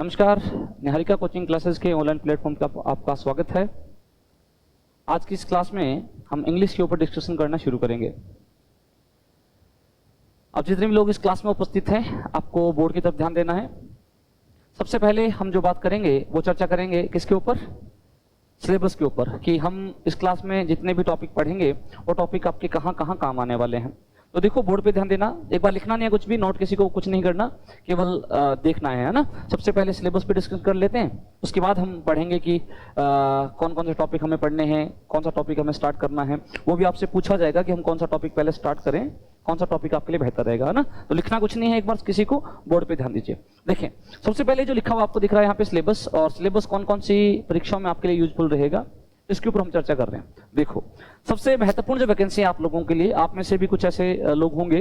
नमस्कार, Niharika coaching classes के online platform पर आपका स्वागत है। आज की इस क्लास में हम इंग्लिश के ऊपर डिस्कशन करना शुरू करेंगे। अब जितने भी लोग इस क्लास में उपस्थित हैं, आपको बोर्ड की तरफ ध्यान देना है। सबसे पहले हम जो बात करेंगे वो चर्चा करेंगे किसके ऊपर? सिलेबस के ऊपर, कि हम इस क्लास में जितने भी टॉपिक पढ़ेंगे वो टॉपिक आपके कहाँ कहाँ काम आने वाले हैं। तो देखो, बोर्ड पे ध्यान देना, एक बार लिखना नहीं है कुछ भी, नोट किसी को कुछ नहीं करना, केवल देखना है ना। सबसे पहले सिलेबस पे डिस्कस कर लेते हैं, उसके बाद हम पढ़ेंगे कि कौन कौन से टॉपिक हमें पढ़ने हैं, कौन सा टॉपिक हमें स्टार्ट करना है। वो भी आपसे पूछा जाएगा कि हम कौन सा टॉपिक पहले स्टार्ट करें, कौन सा टॉपिक आपके लिए बेहतर रहेगा, है ना। तो लिखना कुछ नहीं है, एक बार किसी को बोर्ड पे ध्यान दीजिए। देखें, सबसे पहले जो लिखा हुआ आपको दिख रहा है यहाँ पे सिलेबस, और सिलेबस कौन कौन सी परीक्षाओं में आपके लिए यूजफुल रहेगा, इसके ऊपर हम चर्चा कर रहे हैं। देखो, सबसे महत्वपूर्ण जो वैकेंसी है आप लोगों के लिए, आप में से भी कुछ ऐसे लोग होंगे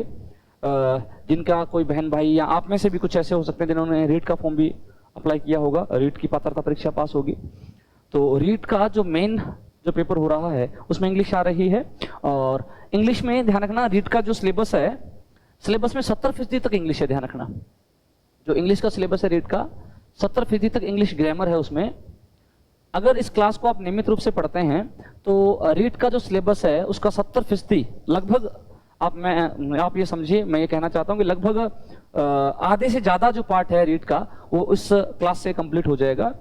जिनका कोई बहन भाई, या आप में से भी कुछ ऐसे हो सकते हैं जिन्होंने रीट का फॉर्म भी अप्लाई किया होगा, रीट की पात्रता परीक्षा पास होगी। तो रीट का जो मेन जो पेपर हो रहा है उसमें इंग्लिश आ रही है, और इंग्लिश में ध्यान रखना, रीट का जो सिलेबस है, सिलेबस में 70% तक इंग्लिश है। ध्यान रखना, जो इंग्लिश का सिलेबस है रीट का, 70% तक इंग्लिश ग्रामर है उसमें। अगर इस क्लास को आप नियमित रूप से पढ़ते हैं तो रीट का जो सिलेबस है उसका 70% लगभग, आप ये समझिए, मैं ये कहना चाहता हूँ कि लगभग आधे से ज्यादा जो पार्ट है रीट का वो इस क्लास से कंप्लीट हो जाएगा।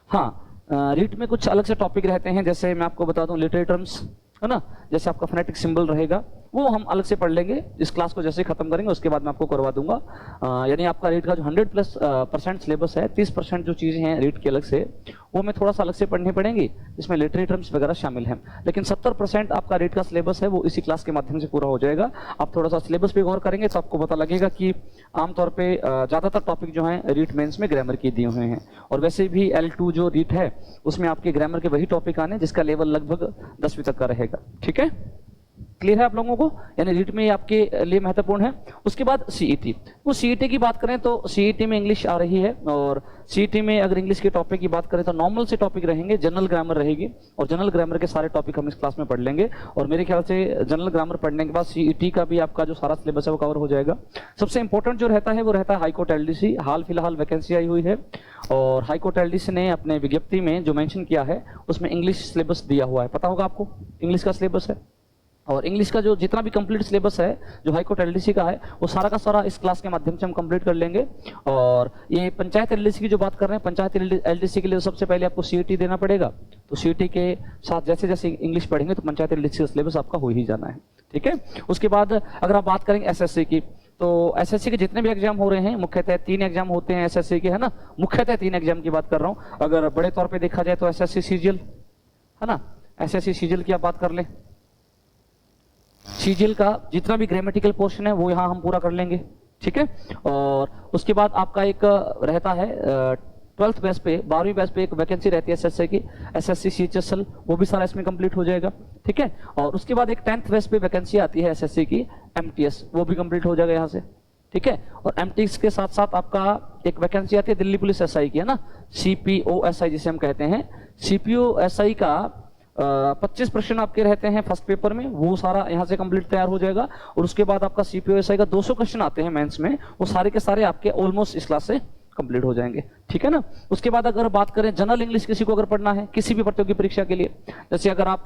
हाँ, रीट में कुछ अलग से टॉपिक रहते हैं, जैसे मैं आपको बता दूं लिटरेरी टर्म्स, है ना, जैसे आपका फोनेटिक सिंबल रहेगा, वो हम अलग से पढ़ लेंगे। इस क्लास को जैसे खत्म करेंगे उसके बाद मैं आपको करवा दूंगा। यानी आपका रीट का जो 100+ % सिलेबस है, 30% जो चीजें हैं रीट के अलग से, वो हमें थोड़ा सा अलग से पढ़नी पड़ेंगी, इसमें लिटरेरी टर्म्स वगैरह शामिल हैं। लेकिन 70% आपका रीट का सिलेबस है वो इसी क्लास के माध्यम से पूरा हो जाएगा। आप थोड़ा सा सिलेबस पे गौर करेंगे तो आपको पता लगेगा कि आमतौर पे ज्यादातर टॉपिक जो हैं रीट मेंस में ग्रामर के दिए हुए हैं, और वैसे भी L2 जो रीट है उसमें आपके ग्रामर के वही टॉपिक आने जिसका लेवल लगभग 10वीं तक का रहेगा। ठीक है, क्लियर है आप लोगों को? यानी रीट में आपके लिए महत्वपूर्ण है। उसके बाद सीईटी, वो सीईटी की बात करें तो सीईटी में इंग्लिश आ रही है, और सीईटी में अगर इंग्लिश के टॉपिक की बात करें तो नॉर्मल से टॉपिक रहेंगे, जनरल ग्रामर रहेगी, और जनरल ग्रामर के सारे टॉपिक हम इस क्लास में पढ़ लेंगे। और मेरे ख्याल से जनरल ग्रामर पढ़ने के बाद सीईटी का भी आपका जो सारा सिलेबस है वो कवर हो जाएगा। सबसे इंपॉर्टेंट जो रहता है वो रहता है हाईकोर्ट एलडीसी। हाल फिलहाल वैकेंसी आई हुई है, और हाईकोर्ट एलडीसी ने अपने विज्ञप्ति में जो मेंशन किया है उसमें इंग्लिश सिलेबस दिया हुआ है। पता होगा आपको, इंग्लिश का सिलेबस है, और इंग्लिश का जो जितना भी कंप्लीट सिलेबस है जो हाईकोर्ट एलडीसी का है वो सारा का सारा इस क्लास के माध्यम से हम कंप्लीट कर लेंगे। और ये पंचायत एलडीसी की जो बात कर रहे हैं, पंचायत एलडीसी के लिए सबसे पहले आपको सीईटी देना पड़ेगा। तो सीईटी के साथ जैसे जैसे इंग्लिश पढ़ेंगे तो पंचायत एलडीसी का सिलेबस आपका हो ही जाना है। ठीक है, उसके बाद अगर आप बात करेंगे एसएससी की, तो एसएससी के जितने भी एग्जाम हो रहे हैं, मुख्यतः 3 एग्जाम होते हैं एसएससी के, है ना, मुख्यतः 3 एग्जाम की बात कर रहा हूँ। अगर बड़े तौर पर देखा जाए तो एसएससी सीजीएल, है ना, एसएससी सीजीएल की आप बात कर लें, सीजीएल का जितना भी ग्रामेटिकल पोर्शन है वो यहाँ हम पूरा कर लेंगे। ठीक है, और उसके बाद आपका एक रहता है 12th बैच पे, 12वीं बैच पे एक वैकेंसी रहती है एसएससी की, एसएससी सीएचएसएल, वो भी सारा इसमें कंप्लीट हो जाएगा। ठीक है, और उसके बाद एक 10th बैच पे वैकेंसी आती है एसएससी की एमटीएस, वो भी कंप्लीट हो जाएगा यहाँ से। ठीक है, और एमटीएस के साथ साथ आपका एक वैकेंसी आती है दिल्ली पुलिस एसआई की, है ना, सीपीओएसआई जिसे हम कहते हैं। सीपीओएसआई का 25% आपके रहते हैं फर्स्ट पेपर में, वो सारा यहाँ से कंप्लीट तैयार हो जाएगा। और उसके बाद आपका सीपीओएसआई का 200 क्वेश्चन आते हैं मेंस में, वो सारे के सारे आपके ऑलमोस्ट इस क्लास से कंप्लीट हो जाएंगे। ठीक है ना। उसके बाद अगर बात करें जनरल इंग्लिश, किसी को अगर पढ़ना है किसी भी प्रतियोगी परीक्षा के लिए, जैसे अगर आप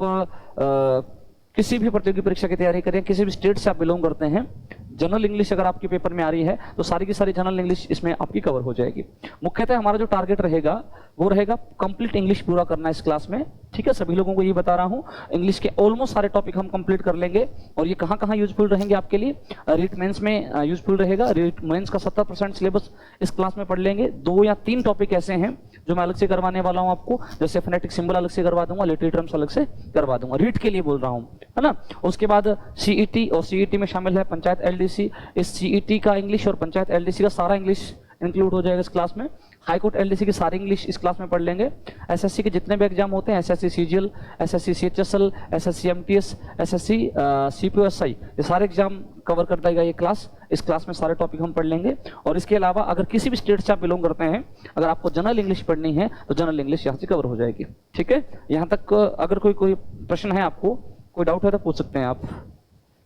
किसी भी प्रतियोगी परीक्षा की तैयारी करें, किसी भी स्टेट से आप बिलोंग करते हैं, जनरल इंग्लिश अगर आपके पेपर में आ रही है तो सारी की सारी जनरल इंग्लिश इसमें आपकी कवर हो जाएगी। मुख्यतः हमारा जो टारगेट रहेगा वो रहेगा कंप्लीट इंग्लिश पूरा करना इस क्लास में। ठीक है, सभी लोगों को ये बता रहा हूँ, इंग्लिश के ऑलमोस्ट सारे टॉपिक हम कंप्लीट कर लेंगे। और ये कहाँ कहाँ यूजफुल रहेंगे आपके लिए? रीट मेंस में यूजफुल रहेगा। रीट मेंस का 70% सिलेबस इस क्लास में पढ़ लेंगे। 2 या 3 टॉपिक ऐसे हैं जो मैं अलग से करवाने वाला हूँ आपको, जैसे फोनेटिक सिंबल अलग से करवा दूंगा, लिटरेरी टर्म्स अलग से करवा दूंगा, रीट के लिए बोल रहा हूँ, है ना। उसके बाद सीईटी, और सीईटी में शामिल है पंचायत एलडीसी। इस सीईटी का इंग्लिश और पंचायत एलडीसी का सारा इंग्लिश इंक्लूड हो जाएगा इस क्लास में। हाईकोर्ट एलडीसी की सारी इंग्लिश इस क्लास में पढ़ लेंगे। एसएससी के जितने भी एग्जाम होते हैं, SSC CGL, SSC CHSL, SSC MTS, SSC CPOSI, ये सारे एग्जाम कवर कर देगा ये क्लास। इस क्लास में सारे टॉपिक हम पढ़ लेंगे। और इसके अलावा अगर किसी भी स्टेट से आप बिलोंग करते हैं, अगर आपको जनरल इंग्लिश पढ़नी है तो जनरल इंग्लिश यहाँ से कवर हो जाएगी। ठीक है, यहाँ तक अगर कोई प्रश्न है, आपको कोई डाउट है तो पूछ सकते हैं आप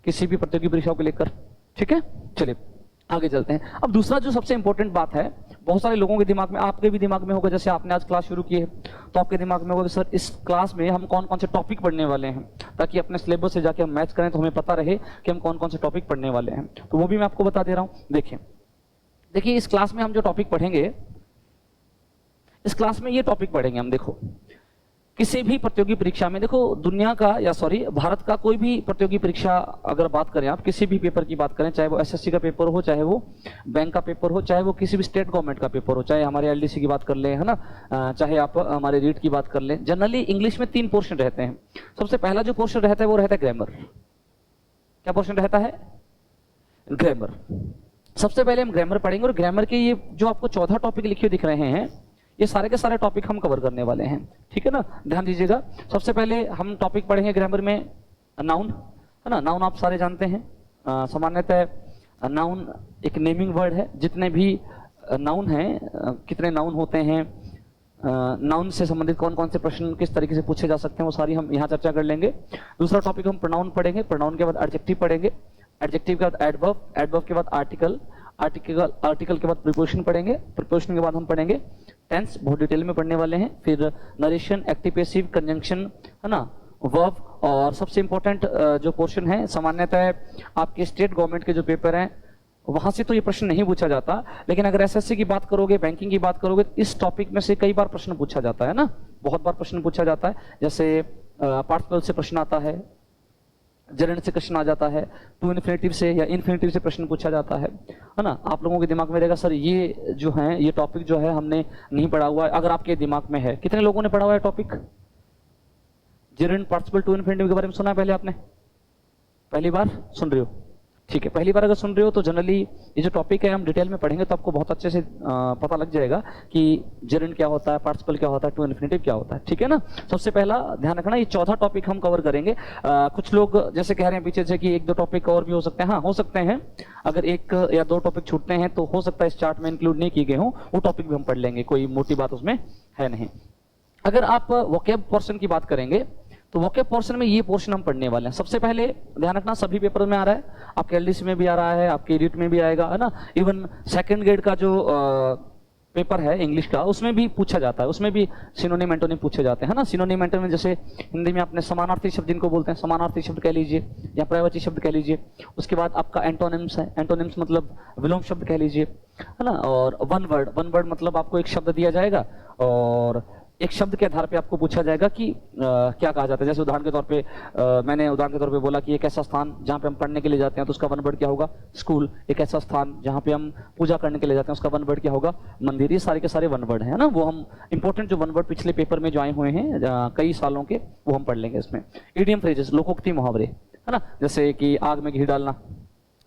किसी भी प्रतियोगी परीक्षाओं को लेकर। ठीक है, चलिए आगे चलते हैं। अब दूसरा जो सबसे इंपॉर्टेंट बात है बहुत सारे लोगों के दिमाग में, आपके भी दिमाग में होगा, जैसे आपने आज क्लास शुरू की है तो आपके दिमाग में होगा सर इस क्लास में हम कौन कौन से टॉपिक पढ़ने वाले हैं, ताकि अपने सिलेबस से जाके हम मैच करें तो हमें पता रहे कि हम कौन कौन से टॉपिक पढ़ने वाले हैं। तो वो भी मैं आपको बता दे रहा हूँ। देखिए इस क्लास में हम जो टॉपिक पढ़ेंगे, इस क्लास में ये टॉपिक पढ़ेंगे हम। देखो किसी भी प्रतियोगी परीक्षा में, देखो दुनिया का या सॉरी भारत का कोई भी प्रतियोगी परीक्षा अगर बात करें, आप किसी भी पेपर की बात करें, चाहे वो एसएससी का पेपर हो, चाहे वो बैंक का पेपर हो, चाहे वो किसी भी स्टेट गवर्नमेंट का पेपर हो, चाहे हमारे एलडीसी की बात कर लें, है ना, चाहे आप हमारे रीट की बात कर लें, जनरली इंग्लिश में 3 पोर्शन रहते हैं। सबसे पहला जो पोर्शन रहता है वो रहता है ग्रामर। क्या पोर्शन रहता है? ग्रामर। सबसे पहले हम ग्रामर पढ़ेंगे, और ग्रामर के ये जो आपको 14 टॉपिक लिखे दिख रहे हैं, ये सारे के सारे टॉपिक हम कवर करने वाले हैं, ठीक है ना, ध्यान दीजिएगा। सबसे पहले हम टॉपिक पढ़ेंगे ग्रामर में नाउन, है ना। नाउन आप सारे जानते हैं, सामान्यतः नाउन एक नेमिंग वर्ड है। जितने भी नाउन हैं, कितने नाउन होते हैं, नाउन से संबंधित कौन कौन से प्रश्न किस तरीके से पूछे जा सकते हैं, वो सारी हम यहाँ चर्चा कर लेंगे। दूसरा टॉपिक हम प्रोनाउन पढ़ेंगे, प्रोनाउन के बाद एडजेक्टिव पढ़ेंगे, एडजेक्टिव के बाद एडवर्ब, एडवर्ब के बाद आर्टिकल, आर्टिकल के बाद प्रीपोजिशन पढ़ेंगे, प्रीपोजिशन के बाद हम पढ़ेंगे टेंस, बहुत डिटेल में पढ़ने वाले हैं। फिर नरेशन, एक्टिव पैसिव, कंजंक्शन, है ना, वर्ब, और सबसे इंपॉर्टेंट जो पोर्शन है, सामान्यतः आपके स्टेट गवर्नमेंट के जो पेपर हैं वहां से तो ये प्रश्न नहीं पूछा जाता, लेकिन अगर एसएससी की बात करोगे, बैंकिंग की बात करोगे, इस टॉपिक में से कई बार प्रश्न पूछा जाता है ना, बहुत बार प्रश्न पूछा जाता है। जैसे पार्टिकल से प्रश्न आता है, जरंड से क्वेश्चन आ जाता है, टू इन्फिनेटिव से या इन्फिनेटिव से प्रश्न पूछा जाता है ना। आप लोगों के दिमाग में रहेगा सर ये जो है, ये टॉपिक जो है हमने नहीं पढ़ा हुआ है। अगर आपके दिमाग में है, कितने लोगों ने पढ़ा हुआ है टॉपिक जरंड, पार्टिसिपल, टू इन्फिनेटिव के बारे में सुना है पहले आपने? पहली बार सुन रहे हो? ठीक है, पहली बार अगर सुन रहे हो तो जनरली ये जो टॉपिक है हम डिटेल में पढ़ेंगे तो आपको बहुत अच्छे से पता लग जाएगा कि जेरेंड क्या होता है, पार्टिसिपल क्या होता है, टू इन्फिनेटिव क्या होता है, ठीक है ना। सबसे पहला ध्यान रखना, ये 14 टॉपिक हम कवर करेंगे। कुछ लोग जैसे कह रहे हैं पीछे से कि 1-2 टॉपिक और भी हो सकते हैं, हाँ हो सकते हैं। अगर 1 या 2 टॉपिक छूटते हैं तो हो सकता है इस चार्ट में इंक्लूड नहीं किए गए हों, वो टॉपिक भी हम पढ़ लेंगे, कोई मोटी बात उसमें है नहीं। अगर आप वोकैब पोर्शन की बात करेंगे तो वोकैब पोर्शन में ये पोर्शन हम पढ़ने वाले हैं। सबसे पहले ध्यान रखना, सभी पेपर में आ रहा है, आपके एलडीसी में भी आ रहा है, आपके रीट में भी आएगा, है ना। इवन सेकंड ग्रेड का जो पेपर है इंग्लिश का, उसमें भी पूछा जाता है, उसमें भी सिनोनिम एंटोनिम पूछे जाते हैं ना। सिनोनिम एंटोनिम जैसे हिंदी में आपने समानार्थी शब्द जिनको बोलते हैं, समानार्थी शब्द कह लीजिए या प्रयवाची शब्द कह लीजिए। उसके बाद आपका एंटोनिम्स है, एंटोनिम्स मतलब विलोम शब्द कह लीजिए, है ना। और वन वर्ड मतलब आपको एक शब्द दिया जाएगा और एक शब्द के आधार पे आपको पूछा जाएगा कि क्या कहा जाता है। जैसे उदाहरण के तौर पे मैंने उदाहरण के तौर पे बोला कि एक ऐसा स्थान जहाँ पे हम पढ़ने के लिए जाते हैं तो उसका वन वर्ड क्या होगा? स्कूल। एक ऐसा स्थान जहाँ पे हम पूजा करने के लिए जाते हैं उसका वन वर्ड क्या होगा? मंदिर। ये सारे के सारे वन वर्ड है ना, वो हम इंपॉर्टेंट जो वन वर्ड पिछले पेपर में जो आए हुए हैं कई सालों के, वो हम पढ़ लेंगे इसमें। इडियम फ्रेजेस, लोकोक्ति मुहावरे, है ना, जैसे कि आग में घी डालना,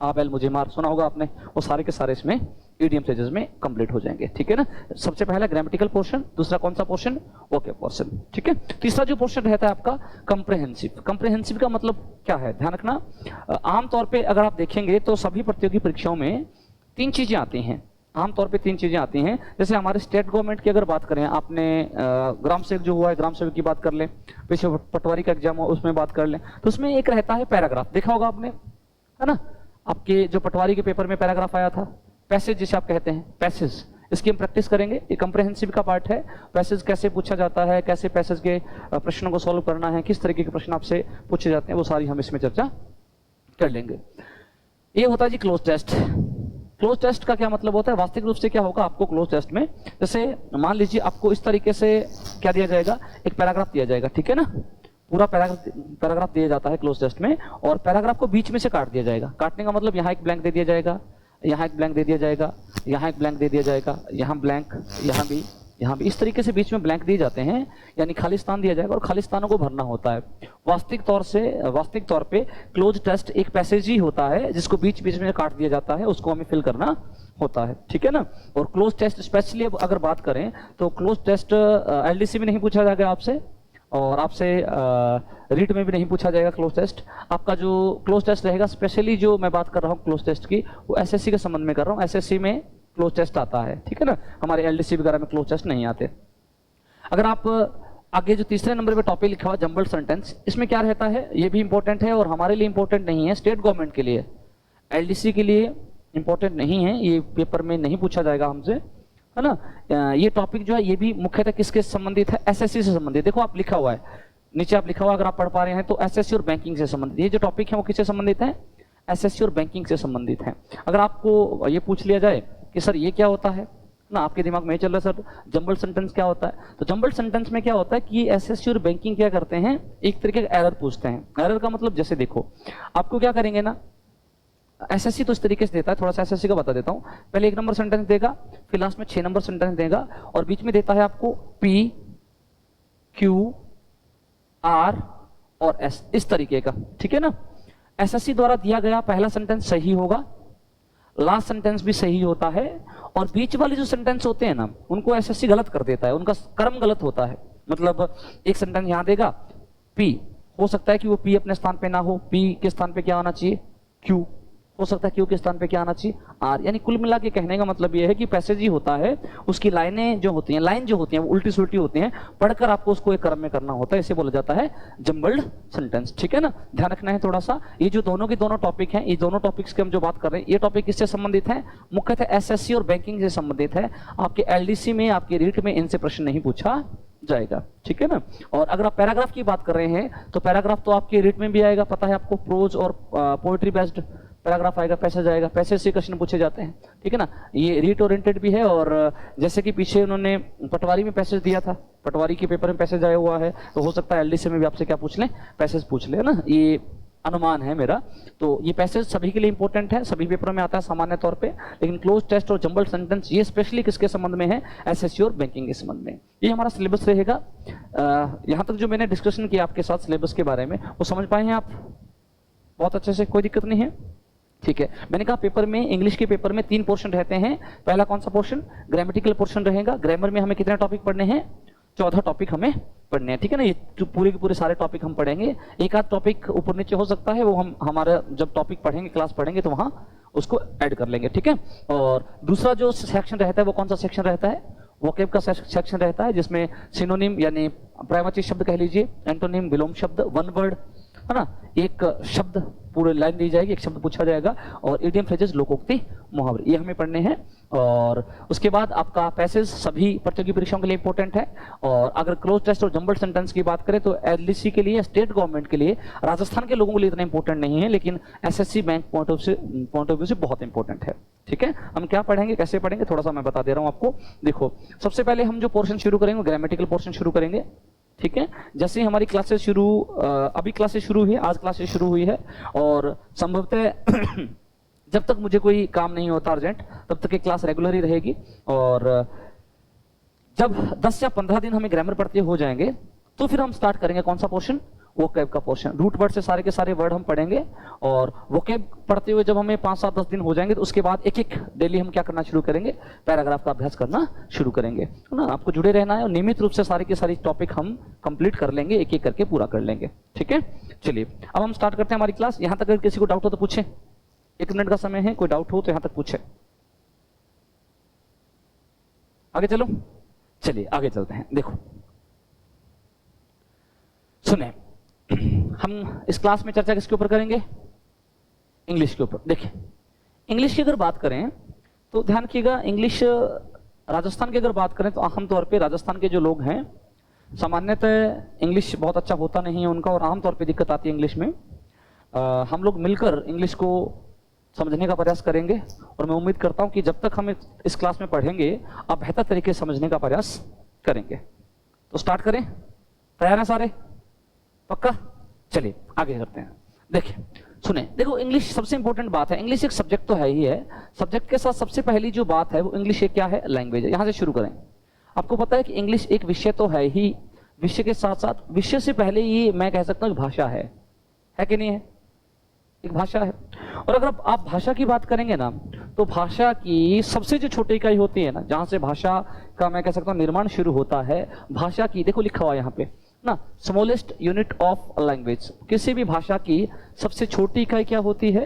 आ बैल मुझे मार, सुना होगा आपने, वो सारे के सारे इसमें ईडीएम स्टेजेस में कंप्लीट हो जाएंगे, ठीक है ना। सबसे पहला ग्रामेटिकल पोर्शन, दूसरा कौन सा पोर्शन? वोकैब पोर्शन, ठीक है। तीसरा जो पोर्शन रहता है आपका कंप्रेहेंसिव। कंप्रेहेंसिव का मतलब क्या है, ध्यान रखना। आमतौर पे अगर आप देखेंगे तो सभी प्रतियोगी परीक्षाओं में 3 चीजें आती हैं, आमतौर पे 3 चीजें आती हैं। जैसे हमारे स्टेट गवर्नमेंट की अगर बात करें, आपने ग्राम सेवक जो हुआ है, ग्राम सेवक की बात कर लें, पीछे पटवारी का एग्जाम हो उसमें बात कर लें, तो उसमें एक रहता है पैराग्राफ, देखा होगा आपने, है ना। आपके जो पटवारी के पेपर में पैराग्राफ आया था, पैसेज जिसे आप कहते हैं, पैसेज, इसकी हम प्रैक्टिस करेंगे। ये कंप्रेहेंसिव का पार्ट है। पैसेज कैसे पूछा जाता है, कैसे पैसेज के प्रश्नों को सॉल्व करना है, किस तरीके के प्रश्न आपसे पूछे जाते हैं, वो सारी हम इसमें चर्चा कर लेंगे। ये होता है जी क्लोज टेस्ट। क्लोज टेस्ट का क्या मतलब होता है? वास्तविक रूप से क्या होगा आपको क्लोज टेस्ट में, जैसे मान लीजिए आपको इस तरीके से क्या दिया जाएगा, एक पैराग्राफ दिया जाएगा, ठीक है ना। पूरा पैराग्राफ दिया जाता है क्लोज टेस्ट में, और पैराग्राफ को बीच में से काट दिया जाएगा। काटने का मतलब यहाँ एक ब्लैंक दे दिया जाएगा, यहाँ एक ब्लैंक दे दिया जाएगा, यहाँ एक ब्लैंक दे दिया जाएगा, यहाँ ब्लैंक, यहाँ भी, यहाँ भी, इस तरीके से बीच में ब्लैंक दिए जाते हैं, यानी खाली स्थान दिया जाएगा और खाली स्थानों को भरना होता है। वास्तविक तौर पे क्लोज टेस्ट एक पैसेज ही होता है जिसको बीच बीच में काट दिया जाता है, उसको हमें फिल करना होता है, ठीक है ना। और क्लोज टेस्ट स्पेशली अब अगर बात करें तो क्लोज टेस्ट एलडीसी में नहीं पूछा जाएगा आपसे, और आपसे रीट में भी नहीं पूछा जाएगा क्लोज टेस्ट। आपका जो क्लोज टेस्ट रहेगा, स्पेशली जो मैं बात कर रहा हूँ क्लोज टेस्ट की, वो एसएससी के संबंध में कर रहा हूँ। एसएससी में क्लोज टेस्ट आता है, ठीक है ना, हमारे एलडीसी वगैरह में क्लोज टेस्ट नहीं आते। अगर आप आगे जो तीसरे नंबर पे टॉपिक लिखा हुआ जंबल्ड सेंटेंस, इसमें क्या रहता है, ये भी इंपॉर्टेंट है और हमारे लिए इंपॉर्टेंट नहीं है, स्टेट गवर्नमेंट के लिए, एलडीसी के लिए इंपॉर्टेंट नहीं है, ये पेपर में नहीं पूछा जाएगा हमसे, है ना। ये टॉपिक जो है ये भी मुख्यतः किसके संबंधित है, एसएससी से संबंधित। देखो आप लिखा हुआ है नीचे, आप लिखा हुआ अगर आप पढ़ पा रहे हैं तो एसएससी और बैंकिंग से संबंधित। ये जो टॉपिक है वो किससे संबंधित है, एसएससी और बैंकिंग से संबंधित है। अगर आपको ये पूछ लिया जाए कि सर ये क्या होता है ना, आपके दिमाग में चल रहा है सर जंबल सेंटेंस क्या होता है, तो जंबल सेंटेंस में क्या होता है कि एसएससी और बैंकिंग क्या करते हैं, एक तरीके का एरर पूछते हैं। एरर का मतलब जैसे देखो आपको क्या करेंगे ना, एसएससी तो इस तरीके से देता है, थोड़ा सा एसएससी का बता देता हूं। पहले 1 नंबर सेंटेंस देगा, फिर लास्ट में 6 नंबर सेंटेंस देगा, और बीच में देता है आपको पी, क्यू, आर और एस, इस तरीके का, ठीक है ना। एसएससी द्वारा दिया गया पहला सेंटेंस सही होगा, लास्ट सेंटेंस भी सही होता है, और बीच वाले जो सेंटेंस होते हैं ना उनको एसएससी गलत कर देता है, उनका क्रम गलत होता है। मतलब एक सेंटेंस यहां देगा पी, हो सकता है कि वो पी अपने स्थान पे ना हो, पी के स्थान पे क्या आना चाहिए, क्यू, हो सकता है क्यू के स्थान पे क्या आना चाहिए, आर। यानी कुल मिला के कहने का मतलब ये है कि पैसेज ही होता है, उसकी लाइनें जो होती हैं, लाइन जो होती हैं वो उल्टी सुल्टी होती हैं, पढ़कर आपको उसको एक क्रम में करना होता है, इसे बोला जाता है जंबल्ड सेंटेंस, ठीक है ना। ध्यान रखना है थोड़ा सा। ये जो दोनों के दोनों टॉपिक हैं, ये दोनों टॉपिक्स की हम जो बात कर रहे हैं, ये टॉपिक किससे संबंधित है, मुख्यतः एसएससी और बैंकिंग से संबंधित है। आपके एलडीसी में, आपके रीट में इनसे प्रश्न नहीं पूछा जाएगा, ठीक है ना। और अगर आप पैराग्राफ की बात कर रहे हैं तो पैराग्राफ तो आपके रीट में भी आएगा, पता है आपको, प्रोज और पोएट्री बेस्ड पैराग्राफ आएगा, पैसेज आएगा, पैसेज से क्वेश्चन पूछे जाते हैं, ठीक है ना। ये रीट ओरिएंटेड भी है, और जैसे कि पीछे उन्होंने पटवारी में पैसेज दिया था, पटवारी के पेपर में पैसेज आया हुआ है, तो हो सकता है एलडीसी में भी आपसे क्या पूछ लें, पैसेज पूछ ले ना, ये अनुमान है मेरा। तो ये पैसेज सभी के लिए इंपॉर्टेंट है, सभी पेपरों में आता है सामान्य तौर पे, लेकिन क्लोज टेस्ट और जंबल सेंटेंस ये स्पेशली किसके संबंध में है, एसएससी और बैंकिंग के संबंध में। ये हमारा सिलेबस रहेगा। यहाँ तक जो मैंने डिस्कशन किया आपके साथ सिलेबस के बारे में, वो समझ पाए हैं आप बहुत अच्छे से, कोई दिक्कत नहीं है, ठीक है। मैंने कहा पेपर में, इंग्लिश के पेपर में 3 पोर्शन रहते हैं। पहला कौन सा पोर्शन, ग्रामेटिकल पोर्शन रहेगा। ग्रामर में हमें कितने टॉपिक पढ़ने हैं, 14 टॉपिक हमें पढ़ने हैं, ठीक है ना। ये पूरे के पूरे सारे टॉपिक हम पढ़ेंगे, एक आध टॉपिक ऊपर नीचे हो सकता है, वो हम हमारा जब टॉपिक पढ़ेंगे, क्लास पढ़ेंगे तो वहां उसको ऐड कर लेंगे, ठीक है। और दूसरा जो सेक्शन रहता है वो कौन सा सेक्शन रहता है, वोकैब का सेक्शन रहता है, जिसमें सिनोनिम यानी प्रायवाची शब्द कह लीजिए, एंटोनिम विलोम शब्द, वन वर्ड, है ना, एक शब्द पूरे लाइन दी जाएगी, एक शब्द पूछा जाएगा, और इडियम फ्रेजेस, लोकोक्ति, मुहावरे, ये हमें पढ़ने हैं। और उसके बाद आपका पैसेज सभी प्रतियोगी परीक्षाओं के लिए इंपॉर्टेंट है। और अगर क्लोज टेस्ट और जंबल सेंटेंस की बात करें तो एलडीसी के लिए, स्टेट गवर्नमेंट के लिए, राजस्थान के लोगों के लिए इतना इंपॉर्टेंट नहीं है, लेकिन SSC bank point of view से बहुत इंपॉर्टेंट है, ठीक है। हम क्या पढ़ेंगे, कैसे पढ़ेंगे, थोड़ा सा मैं बता दे रहा हूं आपको। देखो सबसे पहले हम जो पोर्शन शुरू करेंगे, ग्रामेटिकल पोर्शन शुरू करेंगे, ठीक है। जैसे ही हमारी क्लासेस शुरू, अभी क्लासेस शुरू हुई है, आज क्लासेस शुरू हुई है, और संभवतः जब तक मुझे कोई काम नहीं होता अर्जेंट, तब तक ये क्लास रेगुलर ही रहेगी। और जब 10 या 15 दिन हमें ग्रामर पढ़ते हो जाएंगे, तो फिर हम स्टार्ट करेंगे कौन सा पोर्शन, वोकैब का पोर्शन। रूट वर्ड से सारे के सारे वर्ड हम पढ़ेंगे, और वोकैब पढ़ते हुए जब हमें 5, 7, 10 दिन हो जाएंगे, तो उसके बाद एक एक डेली हम क्या करना शुरू करेंगे, पैराग्राफ का अभ्यास करना शुरू करेंगे, है ना। आपको जुड़े रहना है, और नियमित रूप से सारी के सारी टॉपिक हम कंप्लीट कर लेंगे, एक एक करके पूरा कर लेंगे, ठीक है। चलिए अब हम स्टार्ट करते हैं हमारी क्लास। यहां तक अगर किसी को डाउट हो तो पूछे, 1 मिनट का समय है, कोई डाउट हो तो यहां तक पूछे। आगे चलो, चलिए आगे चलते हैं। देखो सुने, हम इस क्लास में चर्चा किसके ऊपर करेंगे, इंग्लिश के ऊपर। देखिए इंग्लिश की अगर बात करें तो ध्यान रखिएगा, इंग्लिश राजस्थान की अगर बात करें तो आमतौर पे राजस्थान के जो लोग हैं, सामान्यतः इंग्लिश बहुत अच्छा होता नहीं है उनका, और आमतौर पे दिक्कत आती है इंग्लिश में। हम लोग मिलकर इंग्लिश को समझने का प्रयास करेंगे, और मैं उम्मीद करता हूं कि जब तक हम इस क्लास में पढ़ेंगे, आप बेहतर तरीके से समझने का प्रयास करेंगे। तो स्टार्ट करें, तैयार हैं सारे, पक्का। चलिए आगे करते हैं। देखिए सुने, देखो इंग्लिश सबसे इंपॉर्टेंट बात है, इंग्लिश एक सब्जेक्ट तो है ही है, सब्जेक्ट के साथ सबसे पहली जो बात है वो इंग्लिश एक क्या है, लैंग्वेज है। यहां से शुरू करें। आपको पता है कि इंग्लिश एक विषय तो है ही, विषय के साथ साथ, विषय से पहले ये मैं कह सकता हूं एक भाषा है कि नहीं है, एक भाषा है। और अगर आप भाषा की बात करेंगे ना, तो भाषा की सबसे जो छोटी इकाई होती है ना, जहां से भाषा का मैं कह सकता हूं निर्माण शुरू होता है, भाषा की, देखो लिखा हुआ है यहाँ पे ना, स्मॉलेस्ट यूनिट ऑफ लैंग्वेज। किसी भी भाषा की सबसे छोटी इकाई क्या होती है,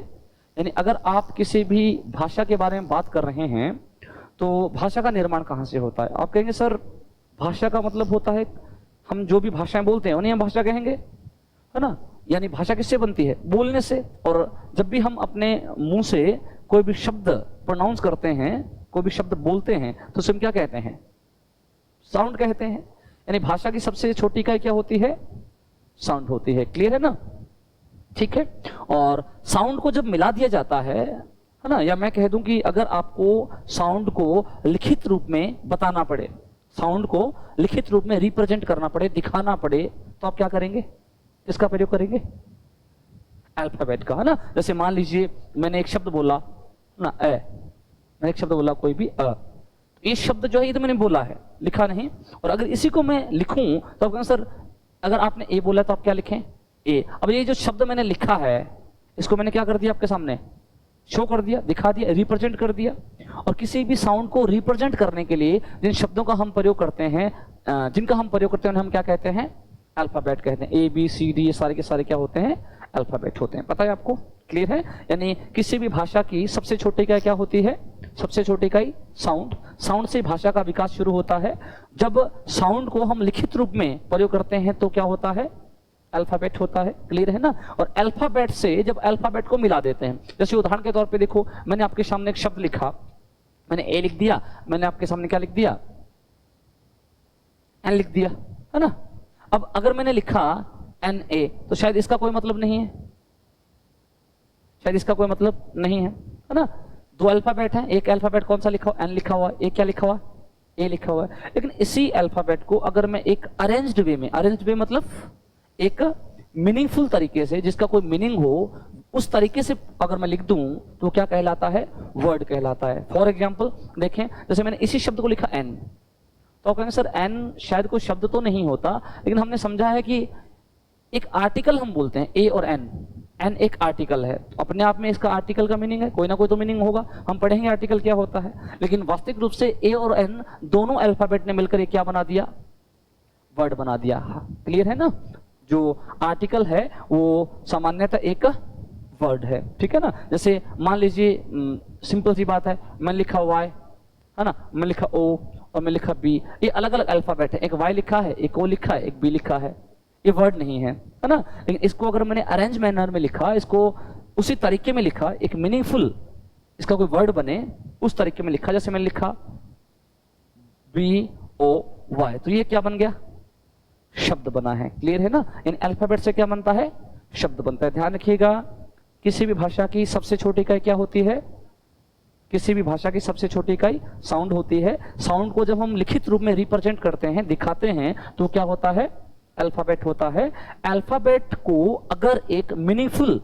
यानी अगर आप किसी भी भाषा के बारे में बात कर रहे हैं, तो भाषा का निर्माण कहाँ से होता है। आप कहेंगे सर भाषा का मतलब होता है हम जो भी भाषाएं बोलते हैं उन्हें हम भाषा कहेंगे, है ना। यानी भाषा किससे बनती है, बोलने से। और जब भी हम अपने मुंह से कोई भी शब्द प्रोनाउंस करते हैं, कोई भी शब्द बोलते हैं तो उसे हम क्या कहते हैं? साउंड कहते हैं। यानी भाषा की सबसे छोटी इकाई क्या होती है? साउंड होती है। क्लियर है ना? ठीक है। और साउंड को जब मिला दिया जाता है ना, या मैं कह दूं कि अगर आपको साउंड को लिखित रूप में बताना पड़े, साउंड को लिखित रूप में रिप्रेजेंट करना पड़े, दिखाना पड़े, तो आप क्या करेंगे? किसका प्रयोग करेंगे? अल्फाबेट का, है ना। जैसे मान लीजिए मैंने एक शब्द बोला ना, मैं एक शब्द बोला कोई भी ये शब्द जो है ये तो मैंने बोला है, लिखा नहीं। और अगर इसी को मैं लिखूं तो आप कहें सर अगर आपने ए बोला तो आप क्या लिखें? ए। अब ये जो शब्द मैंने लिखा है इसको मैंने क्या कर दिया? आपके सामने शो कर दिया, दिखा दिया, रिप्रेजेंट कर दिया। और किसी भी साउंड को रिप्रेजेंट करने के लिए जिन शब्दों का हम प्रयोग करते हैं, जिनका हम प्रयोग करते हैं उन्हें हम क्या कहते हैं? अल्फाबेट कहते हैं। ए बी सी डी ये सारे के सारे क्या होते हैं? अल्फाबेट होते हैं। पता है आपको? क्लियर है? यानी किसी भी भाषा की सबसे छोटी इकाई क्या होती है? सबसे छोटी इकाई साउंड। साउंड से भाषा का विकास शुरू होता है। जब साउंड को हम लिखित रूप में प्रयोग करते हैं तो क्या होता है? अल्फाबेट होता है। क्लियर है ना? और अल्फाबेट से जब अल्फाबेट को मिला देते हैं, जैसे उदाहरण के तौर पे देखो, मैंने आपके सामने एक शब्द लिखा, मैंने ए लिख दिया, मैंने आपके सामने क्या लिख दिया? एन लिख दिया, है ना। अब अगर मैंने लिखा एन ए तो शायद इसका कोई मतलब नहीं है, शायद इसका कोई मतलब नहीं है ना। दो अल्फाबेट हैं, एक अल्फाबेट कौन सा लिखा हुआ? एन लिखा हुआ, एक क्या लिखा हुआ? ए लिखा हुआ है। लेकिन इसी अल्फाबेट को अगर मैं एक अरेंज्ड वे में, अरेंज्ड वे मतलब एक मीनिंगफुल तरीके से, जिसका कोई मीनिंग हो, उस तरीके से अगर मैं लिख दूं तो क्या कहलाता है? वर्ड कहलाता है। फॉर एग्जाम्पल देखें, जैसे मैंने इसी शब्द को लिखा एन, तो आप कहेंगे सर एन शायद कोई शब्द तो नहीं होता, लेकिन हमने समझा है कि एक आर्टिकल हम बोलते हैं ए और एन। एन एक आर्टिकल है, अपने आप में इसका आर्टिकल का मीनिंग है, कोई ना कोई तो मीनिंग होगा, हम पढ़ेंगे आर्टिकल क्या होता है। लेकिन वास्तविक रूप से ए और एन दोनों अल्फाबेट ने मिलकर क्या बना दिया? वर्ड बना दिया। क्लियर है ना? जो आर्टिकल है वो सामान्यतः एक वर्ड है, ठीक है ना। जैसे मान लीजिए सिंपल सी बात है, मैं लिखा वाई, है ना, मैं लिखा ओ और मैं लिखा बी, ये अलग अलग अल्फाबेट है। एक वाई लिखा है, एक ओ लिखा है, एक बी लिखा है, ये वर्ड नहीं है, है ना। लेकिन इसको अगर मैंने अरेंज मैनर में लिखा, इसको उसी तरीके में लिखा, एक मीनिंगफुल इसका कोई वर्ड बने उस तरीके में लिखा, जैसे मैंने लिखा बी ओ वाई, तो ये क्या बन गया? शब्द बना है। क्लियर है ना? इन अल्फाबेट से क्या बनता है? शब्द बनता है। ध्यान रखिएगा, किसी भी भाषा की सबसे छोटी इकाई क्या होती है? किसी भी भाषा की सबसे छोटी इकाई साउंड होती है। साउंड को जब हम लिखित रूप में रिप्रेजेंट करते हैं, दिखाते हैं, तो क्या होता है? अल्फाबेट होता है। अल्फाबेट को अगर एक मीनिंगफुल,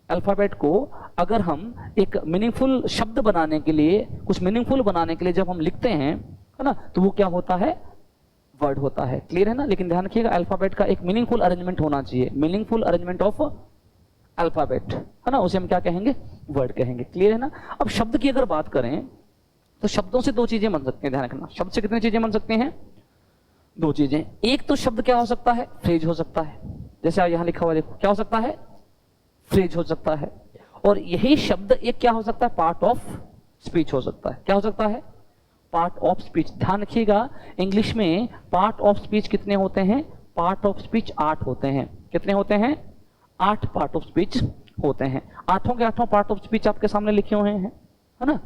अल्फाबेट को अगर हम एक मीनिंगफुल शब्द बनाने के लिए, कुछ मीनिंगफुल बनाने के लिए जब हम लिखते हैं, है ना, तो वो क्या होता है? वर्ड होता है। क्लियर है ना? लेकिन ध्यान रखिएगा, अल्फाबेट का एक मीनिंगफुल अरेंजमेंट होना चाहिए, मीनिंगफुल अरेंजमेंट ऑफ अल्फाबेट, है ना, उसे हम क्या कहेंगे? वर्ड कहेंगे। क्लियर है ना? अब शब्द की अगर बात करें तो शब्दों से दो चीजें बन सकती हैं। ध्यान रखना, शब्द से कितनी चीजें बन सकती हैं? दो चीजें। एक तो शब्द क्या हो सकता है? फ्रेज हो सकता है। जैसे यहां लिखा हुआ देखो, क्या हो सकता है? फ्रेज हो सकता है। और यही शब्द एक क्या हो सकता है? पार्ट ऑफ स्पीच हो सकता है। क्या हो सकता है? Part of speech. ध्यान रखिएगा, इंग्लिश में पार्ट ऑफ स्पीच कितने होते हैं? पार्ट ऑफ स्पीच 8 होते हैं। कितने होते हैं? 8 पार्ट ऑफ स्पीच होते हैं। आठों के आठों पार्ट ऑफ स्पीच आपके सामने लिखे हुए हैं, है ना।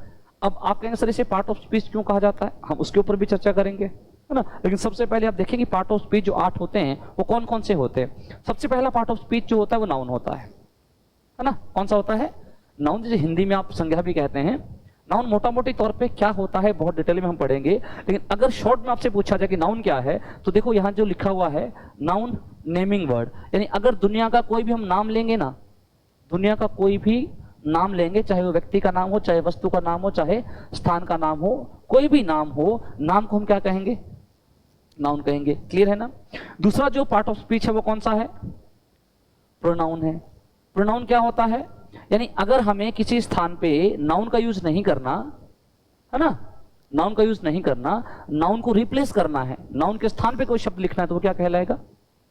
अब आप कहेंगे सर इसे पार्ट ऑफ स्पीच क्यों कहा जाता है? हम उसके ऊपर भी चर्चा करेंगे, है ना। लेकिन सबसे पहले आप देखेंगे पार्ट ऑफ स्पीच जो 8 होते हैं वो कौन कौन से होते हैं। सबसे पहला पार्ट ऑफ स्पीच जो होता है वो नाउन होता है ना। कौन सा होता है? नाउन, जिसे हिंदी में आप संज्ञा भी कहते हैं। नाउन मोटा मोटी तौर पे क्या होता है बहुत डिटेल में हम पढ़ेंगे, लेकिन अगर शॉर्ट में आपसे पूछा जाए कि नाउन क्या है, तो देखो यहां जो लिखा हुआ है नाउन नेमिंग वर्ड, यानी अगर दुनिया का कोई भी हम नाम लेंगे ना, दुनिया का कोई भी नाम लेंगे, चाहे वो व्यक्ति का नाम हो, चाहे वस्तु का नाम हो, चाहे स्थान का नाम हो, कोई भी नाम हो, नाम को हम क्या कहेंगे? नाउन कहेंगे। क्लियर है ना? दूसरा जो पार्ट ऑफ स्पीच है वो कौन सा है? प्रोनाउन है। प्रोनाउन क्या होता है? यानी अगर हमें किसी स्थान पे नाउन का यूज नहीं करना, है ना, नाउन का यूज नहीं करना, नाउन को रिप्लेस करना है, नाउन के स्थान पे कोई शब्द लिखना है, तो वो क्या कहलाएगा?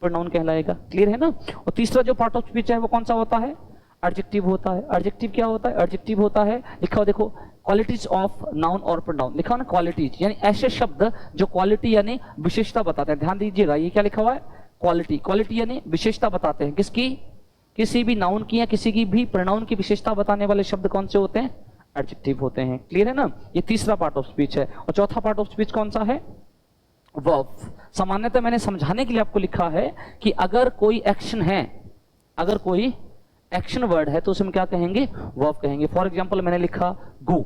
प्रोनाउन कहलाएगा। क्लियर है ना? और तीसरा जो पार्ट ऑफ स्पीच है वो कौन सा होता है? एडजेक्टिव होता है। एडजेक्टिव क्या होता है? एडजेक्टिव होता है, लिखा हो देखो, क्वालिटीज ऑफ नाउन और प्रोनाउन, लिखा हो ना क्वालिटीज, यानी ऐसे शब्द जो क्वालिटी यानी विशेषता बताते हैं। ध्यान दीजिएगा, ये क्या लिखा हुआ है? क्वालिटी। क्वालिटी यानी विशेषता बताते हैं। किसकी? किसी भी नाउन की या किसी की भी प्रोनाउन की विशेषता बताने वाले शब्द कौन से होते हैं? एडजेक्टिव होते हैं। क्लियर है ना? ये तीसरा पार्ट ऑफ स्पीच है। और चौथा पार्ट ऑफ स्पीच कौन सा है? वर्ब। सामान्यतः मैंने समझाने के लिए आपको लिखा है कि अगर कोई एक्शन है, अगर कोई एक्शन वर्ड है तो उसे हम क्या कहेंगे? वर्ब कहेंगे। फॉर एग्जाम्पल मैंने लिखा गो।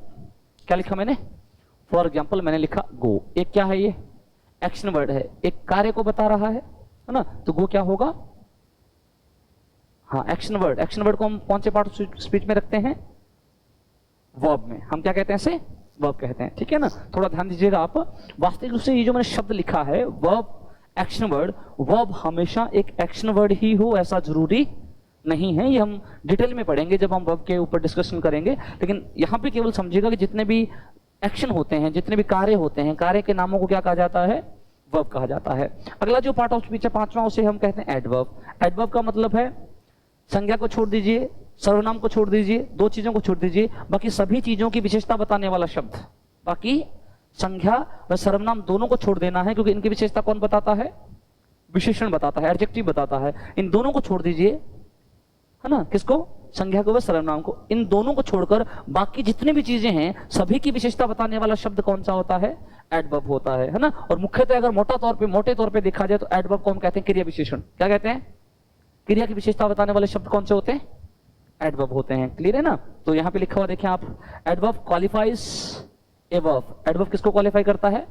क्या लिखा मैंने? फॉर एग्जाम्पल मैंने लिखा गो। एक क्या है? ये एक्शन वर्ड है, एक कार्य को बता रहा है ना? तो गो क्या होगा? हाँ, एक्शन वर्ड। एक्शन वर्ड को हम कौन से पार्ट ऑफ स्पीच में रखते हैं? वर्ब में। हम क्या कहते हैं इसे? वर्ब कहते हैं। ठीक है ना? थोड़ा ध्यान दीजिएगा आप। वास्तविक रूप से ये जो मैंने शब्द लिखा है वर्ब, एक्शन वर्ड, वर्ब हमेशा एक एक्शन वर्ड ही हो ऐसा जरूरी नहीं है। ये हम डिटेल में पढ़ेंगे जब हम वर्ब के ऊपर डिस्कशन करेंगे। लेकिन यहां पे केवल समझिएगा कि जितने भी एक्शन होते हैं, जितने भी कार्य होते हैं, कार्य के नामों को क्या कहा जाता है? वर्ब कहा जाता है। अगला जो पार्ट ऑफ स्पीच है पांचवा, उसे हम कहते हैं एडवर्ब। एडवर्ब का मतलब है संज्ञा को छोड़ दीजिए, सर्वनाम को छोड़ दीजिए, दो चीजों को छोड़ दीजिए, बाकी सभी चीजों की विशेषता बताने वाला शब्द। बाकी संज्ञा व सर्वनाम दोनों को छोड़ देना है, क्योंकि इनकी विशेषता कौन बताता है? विशेषण बताता है, एडजेक्टिव बताता है। इन दोनों को छोड़ दीजिए, है ना? किसको? संज्ञा को व सर्वनाम को। इन दोनों को छोड़कर बाकी जितनी भी चीजें हैं सभी की विशेषता बताने वाला शब्द कौन सा होता है? एडवर्ब होता है ना? और मुख्यतः अगर मोटे तौर पे देखा जाए तो एडवर्ब को हम कहते हैं क्रिया विशेषण। क्या कहते हैं? क्रिया की विशेषता बताने वाले शब्द कौन से होते हैं? एडवर्ब होते हैं। क्लियर है ना? तो यहां पे लिखा हुआ देखें आप, adverb qualifies a verb. Adverb किसको क्वालिफाई करता है?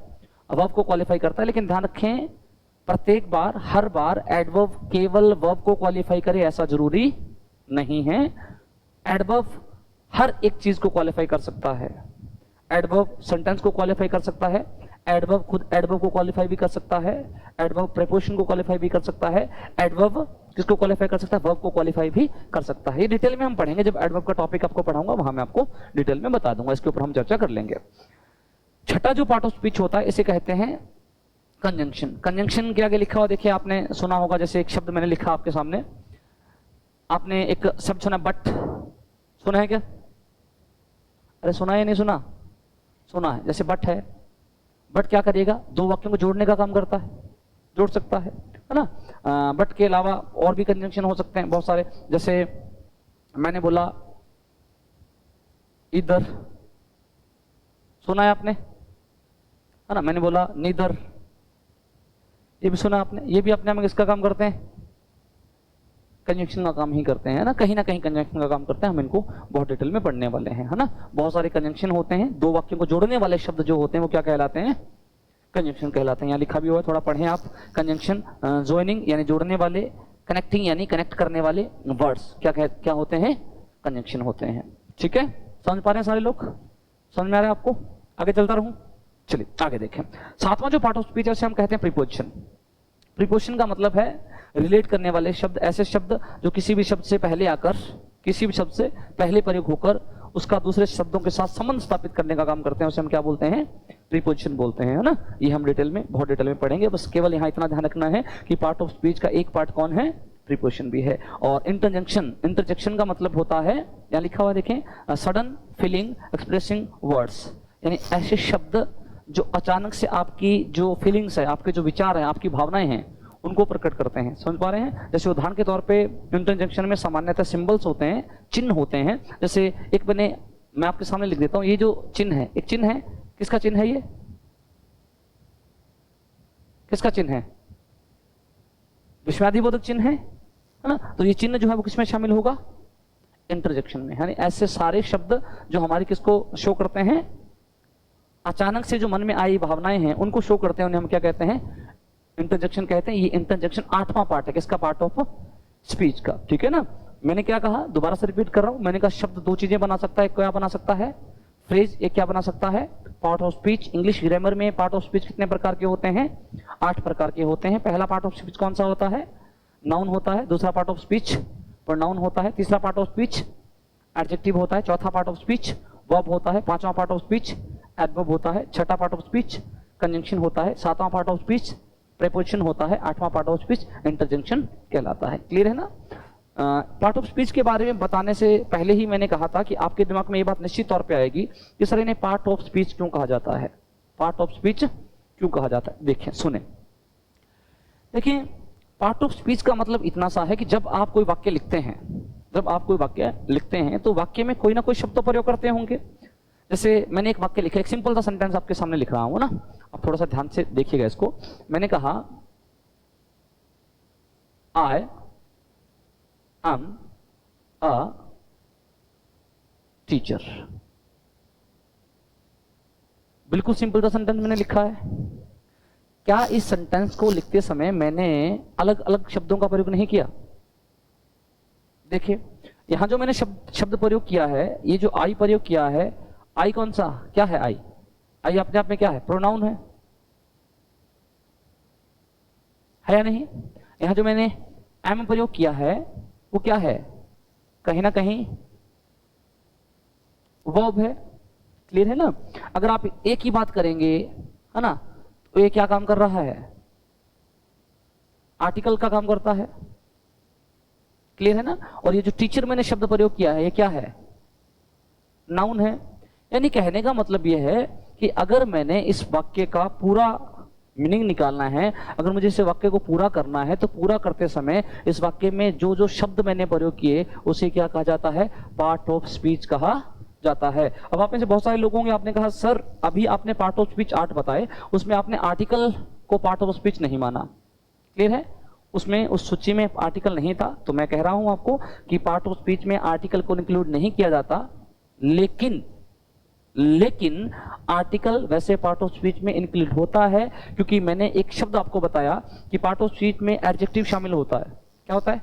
वर्ब को क्वालिफाई करता है। लेकिन ध्यान रखें, प्रत्येक बार, हर बार एडवर्ब केवल वर्ब को क्वालिफाई करे ऐसा जरूरी नहीं है। एडवर्ब हर एक चीज को क्वालिफाई कर सकता है। एडवर्ब सेंटेंस को क्वालिफाई कर सकता है, एडवर्ब खुद एडवर्ब को क्वालिफाई भी कर सकता है, एडवर्ब प्रीपोजिशन को क्वालिफाई भी कर सकता है, एडवर्ब किसको क्वालिफाई कर सकता है? वर्ब को क्वालिफाई भी कर सकता है। ये डिटेल में हम पढ़ेंगे, जब एडवर्ब का टॉपिक आपको पढ़ाऊंगा वहां मैं आपको डिटेल में बता दूंगा, इसके ऊपर हम चर्चा कर लेंगे। छठा जो पार्ट ऑफ स्पीच होता है इसे कहते हैं कंजंक्शन। कंजंक्शन के आगे लिखा हुआ देखिए, आपने सुना होगा, जैसे एक शब्द मैंने लिखा आपके सामने, आपने एक शब्द सुना बट। सुना है क्या? अरे सुना है या नहीं सुना? सुना है। जैसे बट है, बट क्या करेगा? दो वाक्यों को जोड़ने का काम करता है, जोड़ सकता है ना? बट के अलावा और भी कंजंक्शन हो सकते हैं बहुत सारे। जैसे मैंने बोला इधर, सुना है आपने, है ना? मैंने बोला नीदर, ये भी सुना आपने। ये भी अपने में किसका काम करते हैं? कंजंक्शन का काम ही करते हैं ना? कहीं ना कहीं कंजंक्शन का काम करते हैं। हम इनको बहुत डिटेल में पढ़ने वाले हैं, है ना? बहुत सारे कंजंक्शन होते हैं। दो वाक्यों को जोड़ने वाले शब्द जो होते हैं वो क्या कहलाते हैं? कंजंक्शन कहलाते हैं। यहाँ लिखा भी हुआ है, थोड़ा पढ़ें आप। कंजंक्शन, ज्वाइनिंग यानी जोड़ने वाले, कनेक्टिंग यानी कनेक्ट करने वाले वर्ड्स क्या होते हैं? कंजंक्शन होते हैं। ठीक है? समझ पा रहे हैं सारे लोग? समझ में आ रहा है आपको? आगे चलता रहूं? चलिए आगे देखें। सातवां जो पार्ट ऑफ स्पीच है उसे हम कहते हैं प्रीपोजिशन। प्रीपोजिशन का मतलब है रिलेट करने वाले शब्द, ऐसे शब्द जो किसी भी शब्द से पहले आकर, किसी भी शब्द से पहले प्रयोग होकर उसका दूसरे शब्दों के साथ संबंध स्थापित करने का काम करते हैं, उसे हम क्या बोलते हैं? प्रीपोजिशन बोलते हैं, है ना? ये हम डिटेल में, बहुत डिटेल में पढ़ेंगे। बस केवल यहाँ इतना ध्यान रखना है कि पार्ट ऑफ स्पीच का एक पार्ट कौन है? प्रीपोजिशन भी है। और इंटरजेक्शन, इंटरजेक्शन का मतलब होता है, यहाँ लिखा हुआ देखें, सडन फीलिंग एक्सप्रेसिंग वर्ड्स, यानी ऐसे शब्द जो अचानक से आपकी जो फीलिंग्स है, आपके जो विचार हैं, आपकी भावनाएं हैं, उनको प्रकट करते हैं। समझ पा रहे हैं? जैसे उदाहरण के तौर पे इंटरजेक्शन में सामान्यतः सिंबल्स होते हैं, चिन्ह होते हैं। जैसे एक बने, मैं आपके सामने लिख देता हूं, ये जो चिन्ह है, एक चिन्ह है, किसका चिन्ह है? ये किसका चिन्ह है? विस्मयादिबोधक चिन्ह है ना? तो ये चिन्ह जो है वो किसमें शामिल होगा? इंटरजेक्शन में। यानी ऐसे सारे शब्द जो हमारे किसको शो करते हैं? अचानक से जो मन में आई भावनाएं हैं उनको शो करते हैं, उन्हें हम क्या कहते हैं? इंटरजेक्शन कहते हैं। ये इंटरजेक्शन आठवां पार्ट है किसका? पार्ट ऑफ स्पीच का। ठीक है ना? मैंने क्या कहा, दोबारा से रिपीट कर रहा हूं। मैंने कहा शब्द दो चीजें बना सकता है। क्या बना सकता है? फ्रेज। एक क्या बना सकता है? Part of speech. English grammar में पार्ट ऑफ स्पीच कितने प्रकार के होते हैं? 8 प्रकार के होते हैं। पहला पार्ट ऑफ स्पीच कौन सा होता है? नाउन होता है। दूसरा पार्ट ऑफ स्पीच प्रोनाउन होता है। तीसरा पार्ट ऑफ स्पीच एडजेक्टिव होता है। चौथा पार्ट ऑफ स्पीच वर्ब होता है। पांचवा पार्ट ऑफ स्पीच एडवर्ब होता है। छठा पार्ट ऑफ स्पीच कंजंक्शन होता है। सातवां पार्ट ऑफ स्पीच प्रीपोजिशन होता है। आठवां पार्ट ऑफ स्पीच इंटरजेक्शन कहलाता है। क्लियर है ना? पार्ट ऑफ स्पीच के बारे में बताने से पहले ही मैंने कहा था कि आपके दिमाग में ये बात निश्चित तौर पे आएगी कि सर इन्हें पार्ट ऑफ स्पीच क्यों कहा जाता है? पार्ट ऑफ स्पीच क्यों कहा जाता है? देखें, सुने, देखिए, पार्ट ऑफ स्पीच का मतलब इतना सा है कि जब आप कोई वाक्य लिखते हैं, तो वाक्य में कोई ना कोई शब्द प्रयोग करते होंगे। जैसे मैंने एक वाक्य लिखा, एक सिंपल सा सेंटेंस आपके सामने लिख रहा हूं ना, आप थोड़ा सा ध्यान से देखिएगा इसको। मैंने कहा आई एम अ टीचर। बिल्कुल सिंपल सा सेंटेंस मैंने लिखा है। क्या इस सेंटेंस को लिखते समय मैंने अलग अलग शब्दों का प्रयोग नहीं किया? देखिए यहां जो मैंने शब्द प्रयोग किया है, ये जो आई प्रयोग किया है, आई कौन सा, क्या है आई? आई अपने आप में क्या है? प्रोनाउन है या नहीं? यहां जो मैंने एम प्रयोग किया है वो क्या है? कहीं ना कहीं वर्ब है। क्लियर है ना? अगर आप एक ही बात करेंगे, है ना, तो ये क्या काम कर रहा है? आर्टिकल का काम करता है। क्लियर है ना? और ये जो टीचर मैंने शब्द प्रयोग किया है, ये क्या है? नाउन है। यानी कहने का मतलब ये है कि अगर मैंने इस वाक्य का पूरा मीनिंग निकालना है, अगर मुझे इस वाक्य को पूरा करना है, तो पूरा करते समय इस वाक्य में जो जो शब्द मैंने प्रयोग किए उसे क्या कहा जाता है? पार्ट ऑफ स्पीच कहा जाता है। अब आप में से बहुत सारे लोग होंगे, आपने कहा सर अभी आपने पार्ट ऑफ स्पीच 8 बताए, उसमें आपने आर्टिकल को पार्ट ऑफ स्पीच नहीं माना। क्लियर है? उसमें उस सूची में आर्टिकल नहीं था। तो मैं कह रहा हूं आपको कि पार्ट ऑफ स्पीच में आर्टिकल को इंक्लूड नहीं किया जाता, लेकिन आर्टिकल वैसे पार्ट ऑफ स्पीच में इंक्लूड होता है, क्योंकि मैंने एक शब्द आपको बताया कि पार्ट ऑफ स्पीच में एडजेक्टिव शामिल होता है। क्या होता है?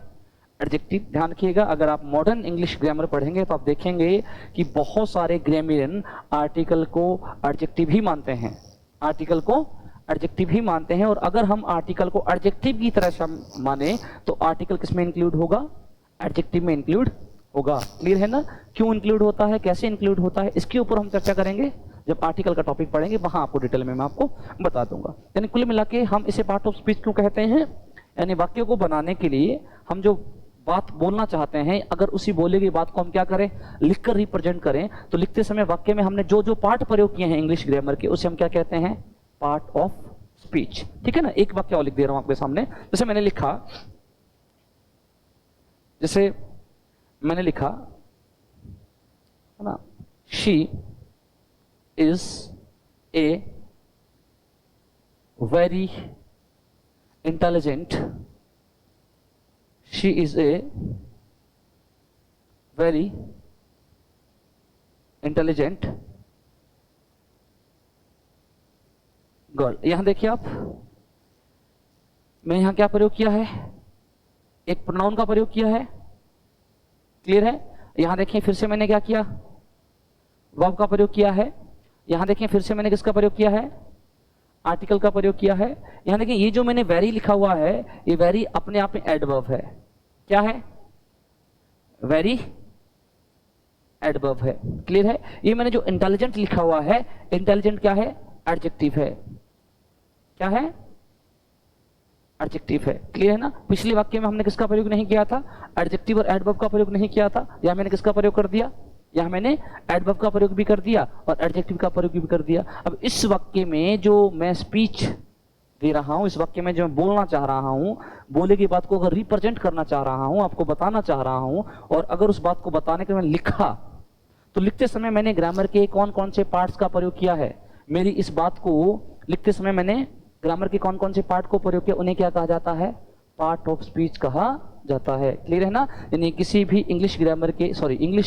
एडजेक्टिव। ध्यान रखिएगा, अगर आप मॉडर्न इंग्लिश ग्रामर पढ़ेंगे तो आप देखेंगे कि बहुत सारे ग्रामरियन आर्टिकल को एडजेक्टिव ही मानते हैं, आर्टिकल को एडजेक्टिव ही मानते हैं। और अगर हम आर्टिकल को एडजेक्टिव की तरह माने तो आर्टिकल किसमें इंक्लूड होगा? एडजेक्टिव में इंक्लूड होगा। क्लियर है ना? क्यों इंक्लूड होता है, कैसे इंक्लूड होता है, इसके ऊपर हम चर्चा करेंगे जब आर्टिकल का टॉपिक पढ़ेंगे, वहां आपको डिटेल में मैं आपको बता दूंगा। यानी कुल मिला के हम इसे पार्ट ऑफ स्पीच क्यों कहते हैं? यानी वाक्य को बनाने के लिए हम जो बात बोलना चाहते हैं, अगर उसी बोले गई बात को हम क्या करें? लिखकर रिप्रेजेंट करें, तो लिखते समय वाक्य में हमने जो जो पार्ट प्रयोग किए हैं इंग्लिश ग्रामर के, उसे हम क्या कहते हैं? Part of speech. ठीक है ना? एक वाक्य और लिख दे रहा हूं आपके सामने। जैसे मैंने लिखा, है ना, she is a very intelligent, she is a very intelligent girl. यहां देखिए आप, मैं यहां क्या प्रयोग किया है? एक प्रोनाउन का प्रयोग किया है। क्लियर है? यहां देखिए फिर से मैंने क्या किया? वर्ब का प्रयोग किया है। यहां देखिए फिर से मैंने किसका प्रयोग किया है? आर्टिकल का प्रयोग किया है। यहां देखिए ये जो मैंने वेरी लिखा हुआ है, ये वेरी अपने आप में एडवर्ब है। क्या है? वेरी एडवर्ब है। क्लियर है? ये मैंने जो इंटेलिजेंट लिखा हुआ है, इंटेलिजेंट क्या है? एडजेक्टिव है। क्या है? एडजेक्टिव है। क्लियर है ना? पिछले वाक्य में हमने किसका प्रयोग नहीं किया था? एडजेक्टिव और एडवर्ब का प्रयोग नहीं किया था। यहां मैंने किसका प्रयोग कर दिया? यहां मैंने एडवर्ब का प्रयोग भी कर दिया और एडजेक्टिव का प्रयोग भी कर दिया। अब इस वाक्य में जो मैं स्पीच दे रहा हूं, इस वाक्य में जो मैं बोलना चाह रहा हूं, बोले की बात को अगर रिप्रेजेंट करना चाह रहा हूं, आपको बताना चाह रहा हूं, और अगर उस बात को बताने के लिए मैंने लिखा, तो लिखते समय मैंने ग्रामर के कौन कौन से पार्ट्स का प्रयोग किया है? मेरी इस बात को लिखते समय मैंने ग्रामर के कौन कौन से पार्ट को प्रयोग किया, उन्हें क्या कहा जाता है? पार्ट ऑफ स्पीच कहा जाता है। क्लियर है ना? यानी किसी भी इंग्लिश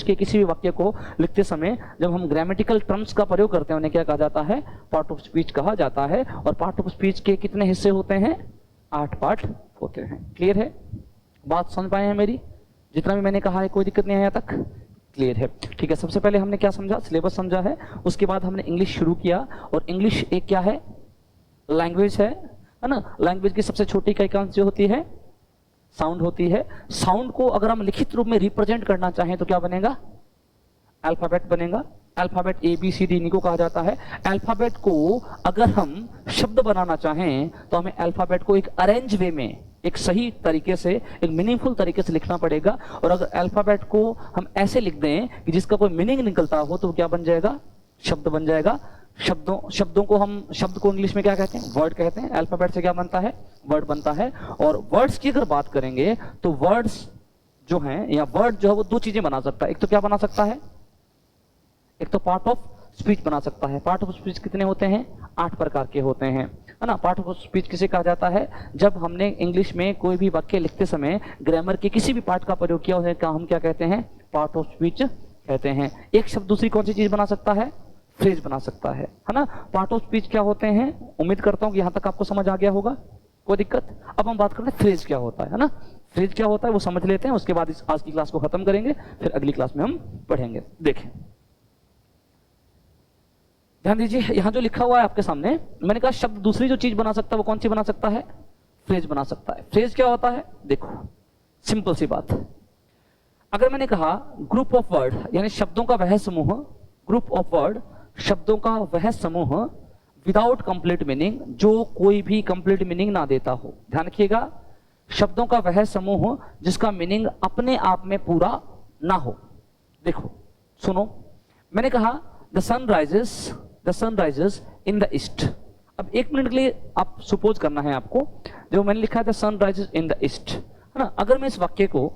के किसी भी वाक्य को लिखते समय जब हम ग्रामेटिकल टर्म्स का प्रयोग करते हैं, उन्हें क्या कहा जाता है? पार्ट ऑफ स्पीच कहा जाता है। और पार्ट ऑफ स्पीच के कितने हिस्से होते हैं? 8 पार्ट होते हैं। क्लियर है? बात समझ पाए हैं मेरी? जितना भी मैंने कहा है कोई दिक्कत नहीं है यहाँ तक? क्लियर है? ठीक है। सबसे पहले हमने क्या समझा? सिलेबस समझा है। उसके बाद हमने इंग्लिश शुरू किया, और इंग्लिश एक क्या है? लैंग्वेज है ना? लैंग्वेज की सबसे छोटी इकाई कौन सी होती है? साउंड होती है। साउंड को अगर हम लिखित रूप में रिप्रेजेंट करना चाहें तो क्या बनेगा? अल्फाबेट बनेगा। अल्फाबेट ABCD इन्हीं को कहा जाता है। अल्फाबेट को अगर हम शब्द बनाना चाहें तो हमें अल्फाबेट को एक अरेंज वे में, एक सही तरीके से, एक मीनिंगफुल तरीके से लिखना पड़ेगा। और अगर अल्फाबेट को हम ऐसे लिख दें कि जिसका कोई मीनिंग निकलता हो, तो क्या बन जाएगा? शब्द बन जाएगा। शब्दों को हम, शब्द को इंग्लिश में क्या कहते हैं? वर्ड कहते हैं। अल्फाबेट से क्या बनता है? वर्ड बनता है। और वर्ड्स की अगर बात करेंगे तो वर्ड्स जो हैं, या वर्ड जो है वो 2 चीजें बना सकता है। एक तो क्या बना सकता है? एक तो पार्ट ऑफ स्पीच बना सकता है। पार्ट ऑफ स्पीच कितने होते हैं? 8 प्रकार के होते हैं, है ना। पार्ट ऑफ स्पीच किसे कहा जाता है? जब हमने इंग्लिश में कोई भी वाक्य लिखते समय ग्रामर के किसी भी पार्ट का प्रयोग किया उसे हम क्या कहते हैं? पार्ट ऑफ स्पीच कहते हैं। एक शब्द दूसरी कौन सी चीज बना सकता है? फ्रेज बना सकता है ना। पार्ट ऑफ स्पीच क्या होते हैं? उम्मीद करता हूं कि यहां तक आपको समझ आ गया होगा, कोई दिक्कत? अब हम बात करते हैं फ्रेज क्या होता है ना। फ्रेज क्या होता है वो समझ लेते हैं, उसके बाद इस आज की क्लास को खत्म करेंगे, फिर अगली क्लास में हम पढ़ेंगे। देखें, ध्यान दीजिए, यहां जो लिखा हुआ है आपके सामने, मैंने कहा शब्द दूसरी जो चीज बना सकता है वो कौन सी बना सकता है? फ्रेज बना सकता है। फ्रेज क्या होता है? देखो, सिंपल सी बात है। अगर मैंने कहा ग्रुप ऑफ वर्ड, यानी शब्दों का वह समूह, ग्रुप ऑफ वर्ड शब्दों का वह समूह विदाउट कंप्लीट मीनिंग, जो कोई भी कंप्लीट मीनिंग ना देता हो। ध्यान रखिएगा, शब्दों का वह समूह जिसका मीनिंग अपने आप में पूरा ना हो। देखो सुनो, मैंने कहा the sun rises in the east. अब 1 मिनट के लिए आप सपोज करना है आपको, जो मैंने लिखा है the sun rises in the east, है ना। अगर मैं इस वाक्य को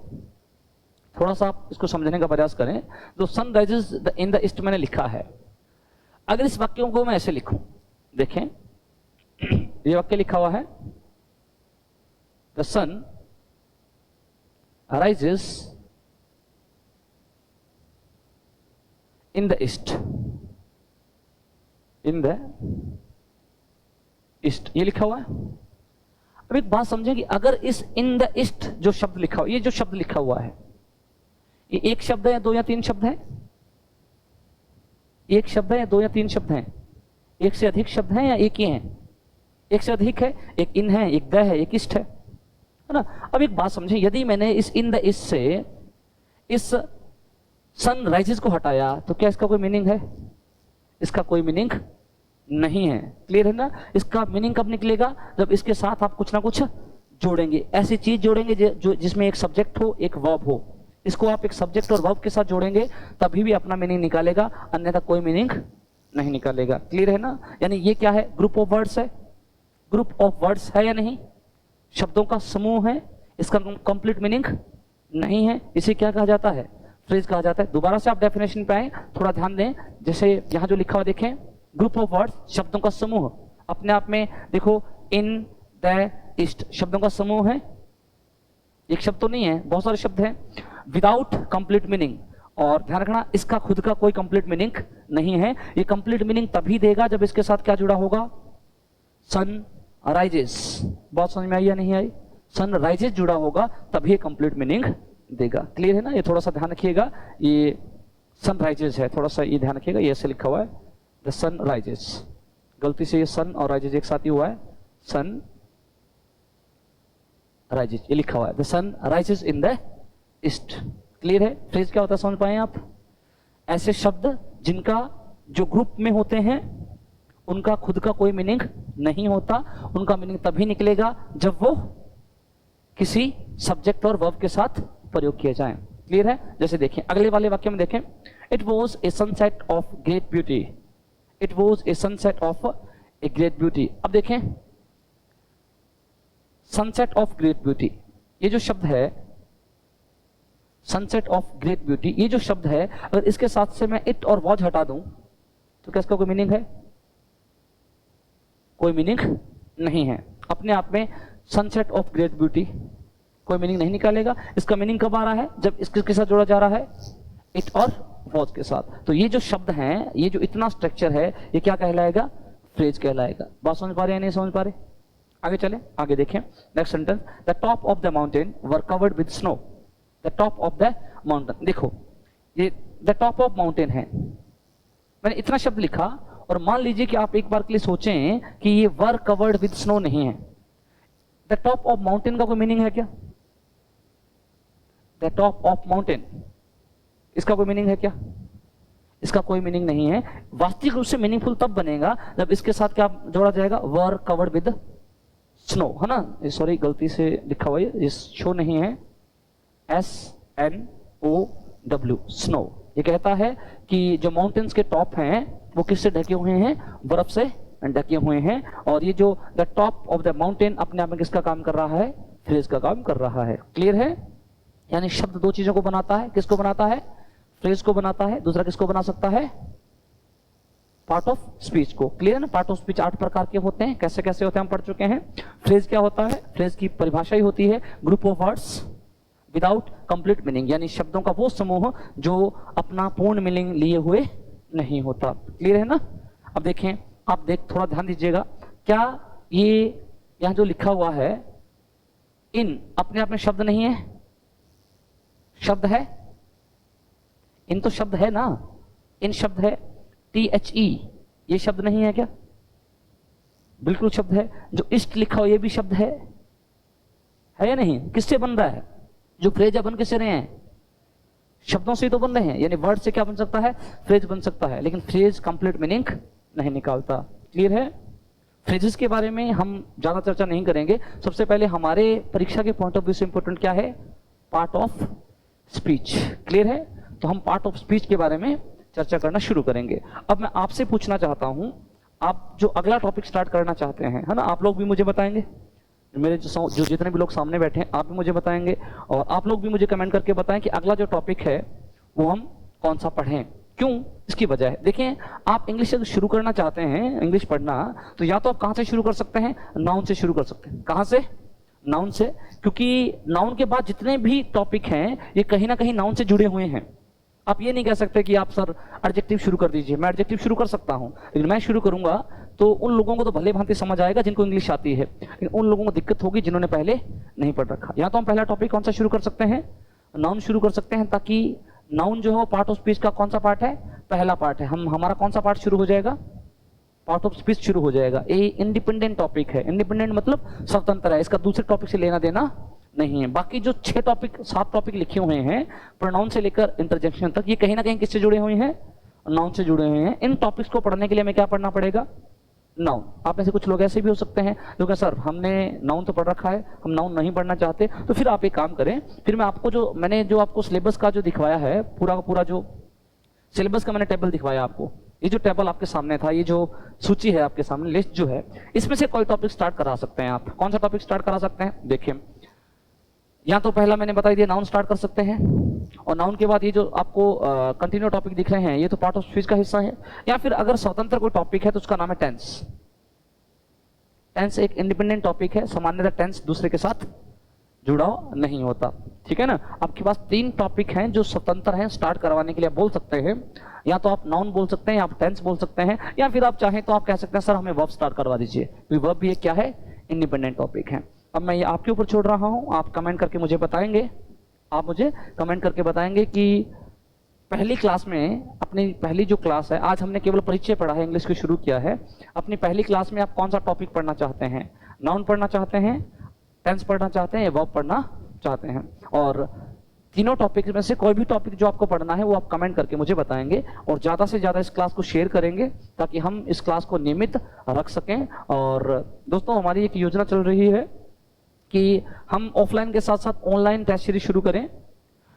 थोड़ा सा आप इसको समझने का प्रयास करें, जो sun rises in the east मैंने लिखा है, अगर इस वाक्यों को मैं ऐसे लिखूं, देखें ये वाक्य लिखा हुआ है the sun rises in the east, in the east, ये लिखा हुआ है। अब एक बात समझें कि अगर इस इन द ईस्ट जो शब्द लिखा हुआ, ये जो शब्द लिखा हुआ है, ये एक शब्द है या 2 या 3 शब्द है? एक शब्द है या 2 या 3 शब्द हैं? एक से अधिक शब्द हैं या एक ही हैं? एक से अधिक है, एक इन है, एक द है, एक ईस्ट है ना। अब एक बात समझें, यदि मैंने इस इन द ईस्ट से इस सन राइजेस को हटाया तो क्या इसका कोई मीनिंग है? इसका कोई मीनिंग नहीं है। क्लियर है ना। इसका मीनिंग कब निकलेगा? जब इसके साथ आप कुछ ना कुछ जोड़ेंगे, ऐसी चीज जोड़ेंगे जो जिसमें एक सब्जेक्ट हो, एक वर्ब हो। इसको आप एक सब्जेक्ट और वर्ब के साथ जोड़ेंगे तभी भी अपना मीनिंग निकालेगा, अन्यथा कोई मीनिंग नहीं निकालेगा। क्लियर है ना। यानी ये क्या है? ग्रुप ऑफ वर्ड्स है। ग्रुप ऑफ वर्ड्स है या नहीं? शब्दों का समूह है, इसका कंप्लीट मीनिंग नहीं है, इसे क्या कहा जाता है? फ्रेज कहा जाता है। दोबारा से आप डेफिनेशन पे आए, थोड़ा ध्यान दें। जैसे यहां जो लिखा हुआ देखें, ग्रुप ऑफ वर्ड्स शब्दों का समूह, अपने आप में देखो इन द ईस्ट शब्दों का समूह है, एक शब्द तो नहीं है, बहुत सारे शब्द हैं। विदाउट कंप्लीट मीनिंग, और ध्यान रखना इसका खुद का कोई कंप्लीट मीनिंग नहीं है। ये कंप्लीट मीनिंग तभी देगा जब इसके साथ क्या जुड़ा होगा? Sun rises. बहुत समझ में आई या नहीं आई? सन राइजेस जुड़ा होगा तभी कंप्लीट मीनिंग देगा। क्लियर है ना। ये थोड़ा सा ध्यान रखिएगा, ये सन राइजेस है, थोड़ा सा ये ध्यान रखिएगा, ये ऐसे लिखा हुआ है द सन राइजेस, गलती से ये सन और राइजेस एक साथ ही हुआ है, सन राइजेस ये लिखा हुआ है, the sun rises in the east. Clear है। फ्रेज क्या होता है समझ पाए आप? ऐसे शब्द जिनका जो ग्रुप में होते हैं उनका खुद का कोई मीनिंग नहीं होता, उनका मीनिंग तभी निकलेगा जब वो किसी सब्जेक्ट और वर्ब के साथ प्रयोग किए जाएं। क्लियर है। जैसे देखें अगले वाले वाक्य में, देखें it was a sunset of great beauty, it was a sunset of a great beauty. अब देखें सनसेट ऑफ ग्रेट ब्यूटी, ये जो शब्द है सनसेट ऑफ ग्रेट ब्यूटी, ये जो शब्द है, अगर इसके साथ से मैं इट और वॉज हटा दूं तो क्या इसका कोई मीनिंग है? कोई मीनिंग नहीं है। अपने आप में सनसेट ऑफ ग्रेट ब्यूटी कोई मीनिंग नहीं निकालेगा। इसका मीनिंग कब आ रहा है? जब इसके साथ जोड़ा जा रहा है इट और वॉज के साथ। तो ये जो शब्द हैं, ये जो इतना स्ट्रक्चर है, ये क्या कहलाएगा? फ्रेज कहलाएगा। बात समझ पा रहे हैं नहीं समझ पा रहे? आगे चले, आगे देखें next sentence, the top of the mountain were covered with snow. The top of the mountain, देखो ये द टॉप ऑफ माउंटेन है, मैंने इतना शब्द लिखा, और मान लीजिए कि आप एक बार के लिए सोचें कि ये वर कवर्ड विद स्नो नहीं है। द टॉप ऑफ माउंटेन का कोई मीनिंग है क्या? द टॉप ऑफ माउंटेन, इसका कोई मीनिंग है क्या? इसका कोई मीनिंग नहीं है। वास्तविक रूप से मीनिंगफुल तब बनेगा जब इसके साथ क्या जोड़ा जाएगा? वर कवर्ड विद स्नो, है ना। सॉरी गलती से लिखा हुआ है, इस शो नहीं है, SNOW, स्नो। ये कहता है कि जो माउंटेन्स के टॉप हैं वो किससे ढके हुए हैं? बर्फ से ढके हुए हैं। और ये जो the top of the mountain अपने आप में किसका काम कर रहा है? फ्रेज का काम कर रहा है। क्लियर है। यानी शब्द दो चीजों को बनाता है। किसको बनाता है? फ्रेज को बनाता है। दूसरा किसको बना सकता है? पार्ट ऑफ स्पीच को। क्लियर है ना? पार्ट ऑफ स्पीच 8 प्रकार के होते हैं। कैसे कैसे होते हैं हम पढ़ चुके हैं। फ्रेज क्या होता है? फ्रेज की परिभाषा ही होती है group of words without complete meaning, यानी शब्दों का वो समूह जो अपना पूर्ण मीनिंग लिए हुए नहीं होता। क्लियर है ना? अब देखें, आप थोड़ा ध्यान दीजिएगा, क्या ये यहां जो लिखा हुआ है इन अपने आप में शब्द नहीं है? शब्द है? इन तो शब्द है ना, इन शब्द है। THE ये शब्द नहीं है क्या? बिल्कुल शब्द है। जो इष्ट लिखा हो ये भी शब्द है या नहीं? किससे बन रहा है? जो फ्रेज बन किससे रहे हैं? शब्दों से तो बन रहे हैं, यानी वर्ड से क्या बन सकता है? फ्रेज बन सकता है, लेकिन फ्रेज कंप्लीट मीनिंग नहीं निकालता। क्लियर है? फ्रेजेस के बारे में हम ज्यादा चर्चा नहीं करेंगे। सबसे पहले हमारे परीक्षा के पॉइंट ऑफ व्यू से इंपॉर्टेंट क्या है? Part of speech. क्लियर है? तो हम पार्ट ऑफ स्पीच के बारे में चर्चा करना शुरू करेंगे। अब मैं आपसे पूछना चाहता हूं, आप जो अगला टॉपिक स्टार्ट करना चाहते हैं, है ना, आप लोग भी मुझे बताएंगे, मेरे जो जितने भी लोग सामने बैठे हैं आप भी मुझे बताएंगे, और आप लोग भी मुझे कमेंट करके बताएं कि अगला जो टॉपिक है वो हम कौन सा पढ़ें, क्यों, इसकी वजह है। देखें, आप इंग्लिश से शुरू करना चाहते हैं, इंग्लिश पढ़ना, तो या तो आप कहां से शुरू कर सकते हैं? नाउन से शुरू कर सकते हैं। कहां से? नाउन से, क्योंकि नाउन के बाद जितने भी टॉपिक हैं ये कहीं ना कहीं नाउन से जुड़े हुए हैं। आप ये नहीं कह सकते कि आप सर एडजेक्टिव शुरू कर दीजिए। मैं एडजेक्टिव शुरू कर सकता हूं, लेकिन मैं शुरू करूंगा तो उन लोगों को तो भले भांति समझ आएगा जिनको इंग्लिश आती है, लेकिन उन लोगों को दिक्कत होगी जिन्होंने पहले नहीं पढ़ रखा। या तो हम पहला टॉपिक कौन सा शुरू कर सकते हैं? नाउन शुरू कर सकते हैं, ताकि नाउन जो है पार्ट ऑफ स्पीच का कौन सा पार्ट है? पहला पार्ट है। हमारा कौन सा पार्ट शुरू हो जाएगा? पार्ट ऑफ स्पीच शुरू हो जाएगा। ये इंडिपेंडेंट टॉपिक है। इंडिपेंडेंट मतलब स्वतंत्र है, इसका दूसरे टॉपिक से लेना देना नहीं है। बाकी जो 7 टॉपिक लिखे हुए हैं प्रोनाउन से लेकर इंटरजेक्शन तक, ये कहीं ना कहीं किससे जुड़े हुए हैं? नाउन से जुड़े हुए हैं। इन टॉपिक्स को पढ़ने के लिए हमें क्या पढ़ना पड़ेगा? नाउन। आप में से कुछ लोग ऐसे भी हो सकते हैं जो कि सर हमने नाउन तो पढ़ रखा है, हम नाउन नहीं पढ़ना चाहते। तो फिर आप एक काम करें, फिर मैं आपको मैंने आपको सिलेबस का जो दिखवाया है, पूरा का पूरा जो सिलेबस का मैंने टेबल दिखवाया आपको, ये जो टेबल आपके सामने था, ये जो सूची है आपके सामने, लिस्ट जो है, इसमें से कोई टॉपिक स्टार्ट करा सकते हैं आप। कौन सा टॉपिक स्टार्ट करा सकते हैं? देखिए, या तो पहला मैंने बता दिया नाउन स्टार्ट कर सकते हैं, और नाउन के बाद ये जो आपको कंटिन्यू टॉपिक दिख रहे हैं ये तो पार्ट ऑफ स्पीच का हिस्सा है। या फिर अगर स्वतंत्र कोई टॉपिक है तो उसका नाम है टेंस। टेंस एक इंडिपेंडेंट टॉपिक है, सामान्यतः टेंस दूसरे के साथ जुड़ाव नहीं होता। ठीक है ना? आपके पास 3 टॉपिक हैं जो स्वतंत्र हैं, स्टार्ट करवाने के लिए आप बोल सकते हैं। या तो आप नाउन बोल सकते हैं, या आप टेंस बोल सकते हैं, या फिर आप चाहें तो आप कह सकते हैं सर हमें वर्ब स्टार्ट करवा दीजिए, क्योंकि वर्ब भी एक क्या है? इंडिपेंडेंट टॉपिक है। अब मैं ये आपके ऊपर छोड़ रहा हूं, आप कमेंट करके मुझे बताएंगे, आप मुझे कमेंट करके बताएंगे कि पहली क्लास में, अपनी पहली जो क्लास है, आज हमने केवल परिचय पढ़ा है, इंग्लिश को शुरू किया है। अपनी पहली क्लास में आप कौन सा टॉपिक पढ़ना चाहते हैं? नाउन पढ़ना चाहते हैं, टेंस पढ़ना चाहते हैं, या वर्ब पढ़ना चाहते हैं? और तीनों टॉपिक में से कोई भी टॉपिक जो आपको पढ़ना है वो आप कमेंट करके मुझे बताएंगे, और ज्यादा से ज्यादा इस क्लास को शेयर करेंगे ताकि हम इस क्लास को नियमित रख सकें। और दोस्तों, हमारी एक योजना चल रही है कि हम ऑफलाइन के साथ साथ ऑनलाइन टेस्ट सीरीज शुरू करें।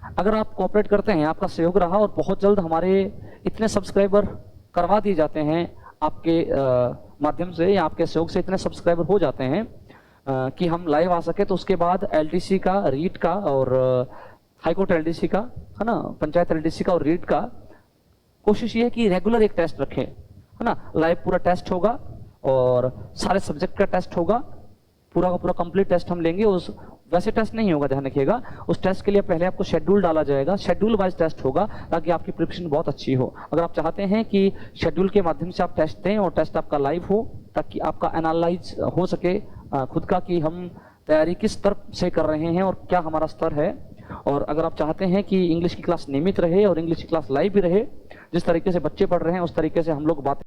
अगर आप कोऑपरेट करते हैं, आपका सहयोग रहा, और बहुत जल्द हमारे इतने सब्सक्राइबर करवा दिए जाते हैं आपके माध्यम से, या आपके सहयोग से इतने सब्सक्राइबर हो जाते हैं कि हम लाइव आ सके, तो उसके बाद LDC का, रीट का और हाईकोर्ट LDC का, है ना, पंचायत LDC का और रीट का, कोशिश ये है कि रेगुलर एक टेस्ट रखें, है ना। लाइव पूरा टेस्ट होगा और सारे सब्जेक्ट का टेस्ट होगा, पूरा का पूरा कंप्लीट टेस्ट हम लेंगे। उस वैसे टेस्ट नहीं होगा, ध्यान रखिएगा। उस टेस्ट के लिए पहले आपको शेड्यूल डाला जाएगा, शेड्यूल वाइज टेस्ट होगा, ताकि आपकी प्रिपरेशन बहुत अच्छी हो। अगर आप चाहते हैं कि शेड्यूल के माध्यम से आप टेस्ट दें और टेस्ट आपका लाइव हो, ताकि आपका एनालाइज हो सके खुद का कि हम तैयारी किस स्तर से कर रहे हैं और क्या हमारा स्तर है। और अगर आप चाहते हैं कि इंग्लिश की क्लास नियमित रहे और इंग्लिश की क्लास लाइव भी रहे, जिस तरीके से बच्चे पढ़ रहे हैं उस तरीके से हम लोग बातें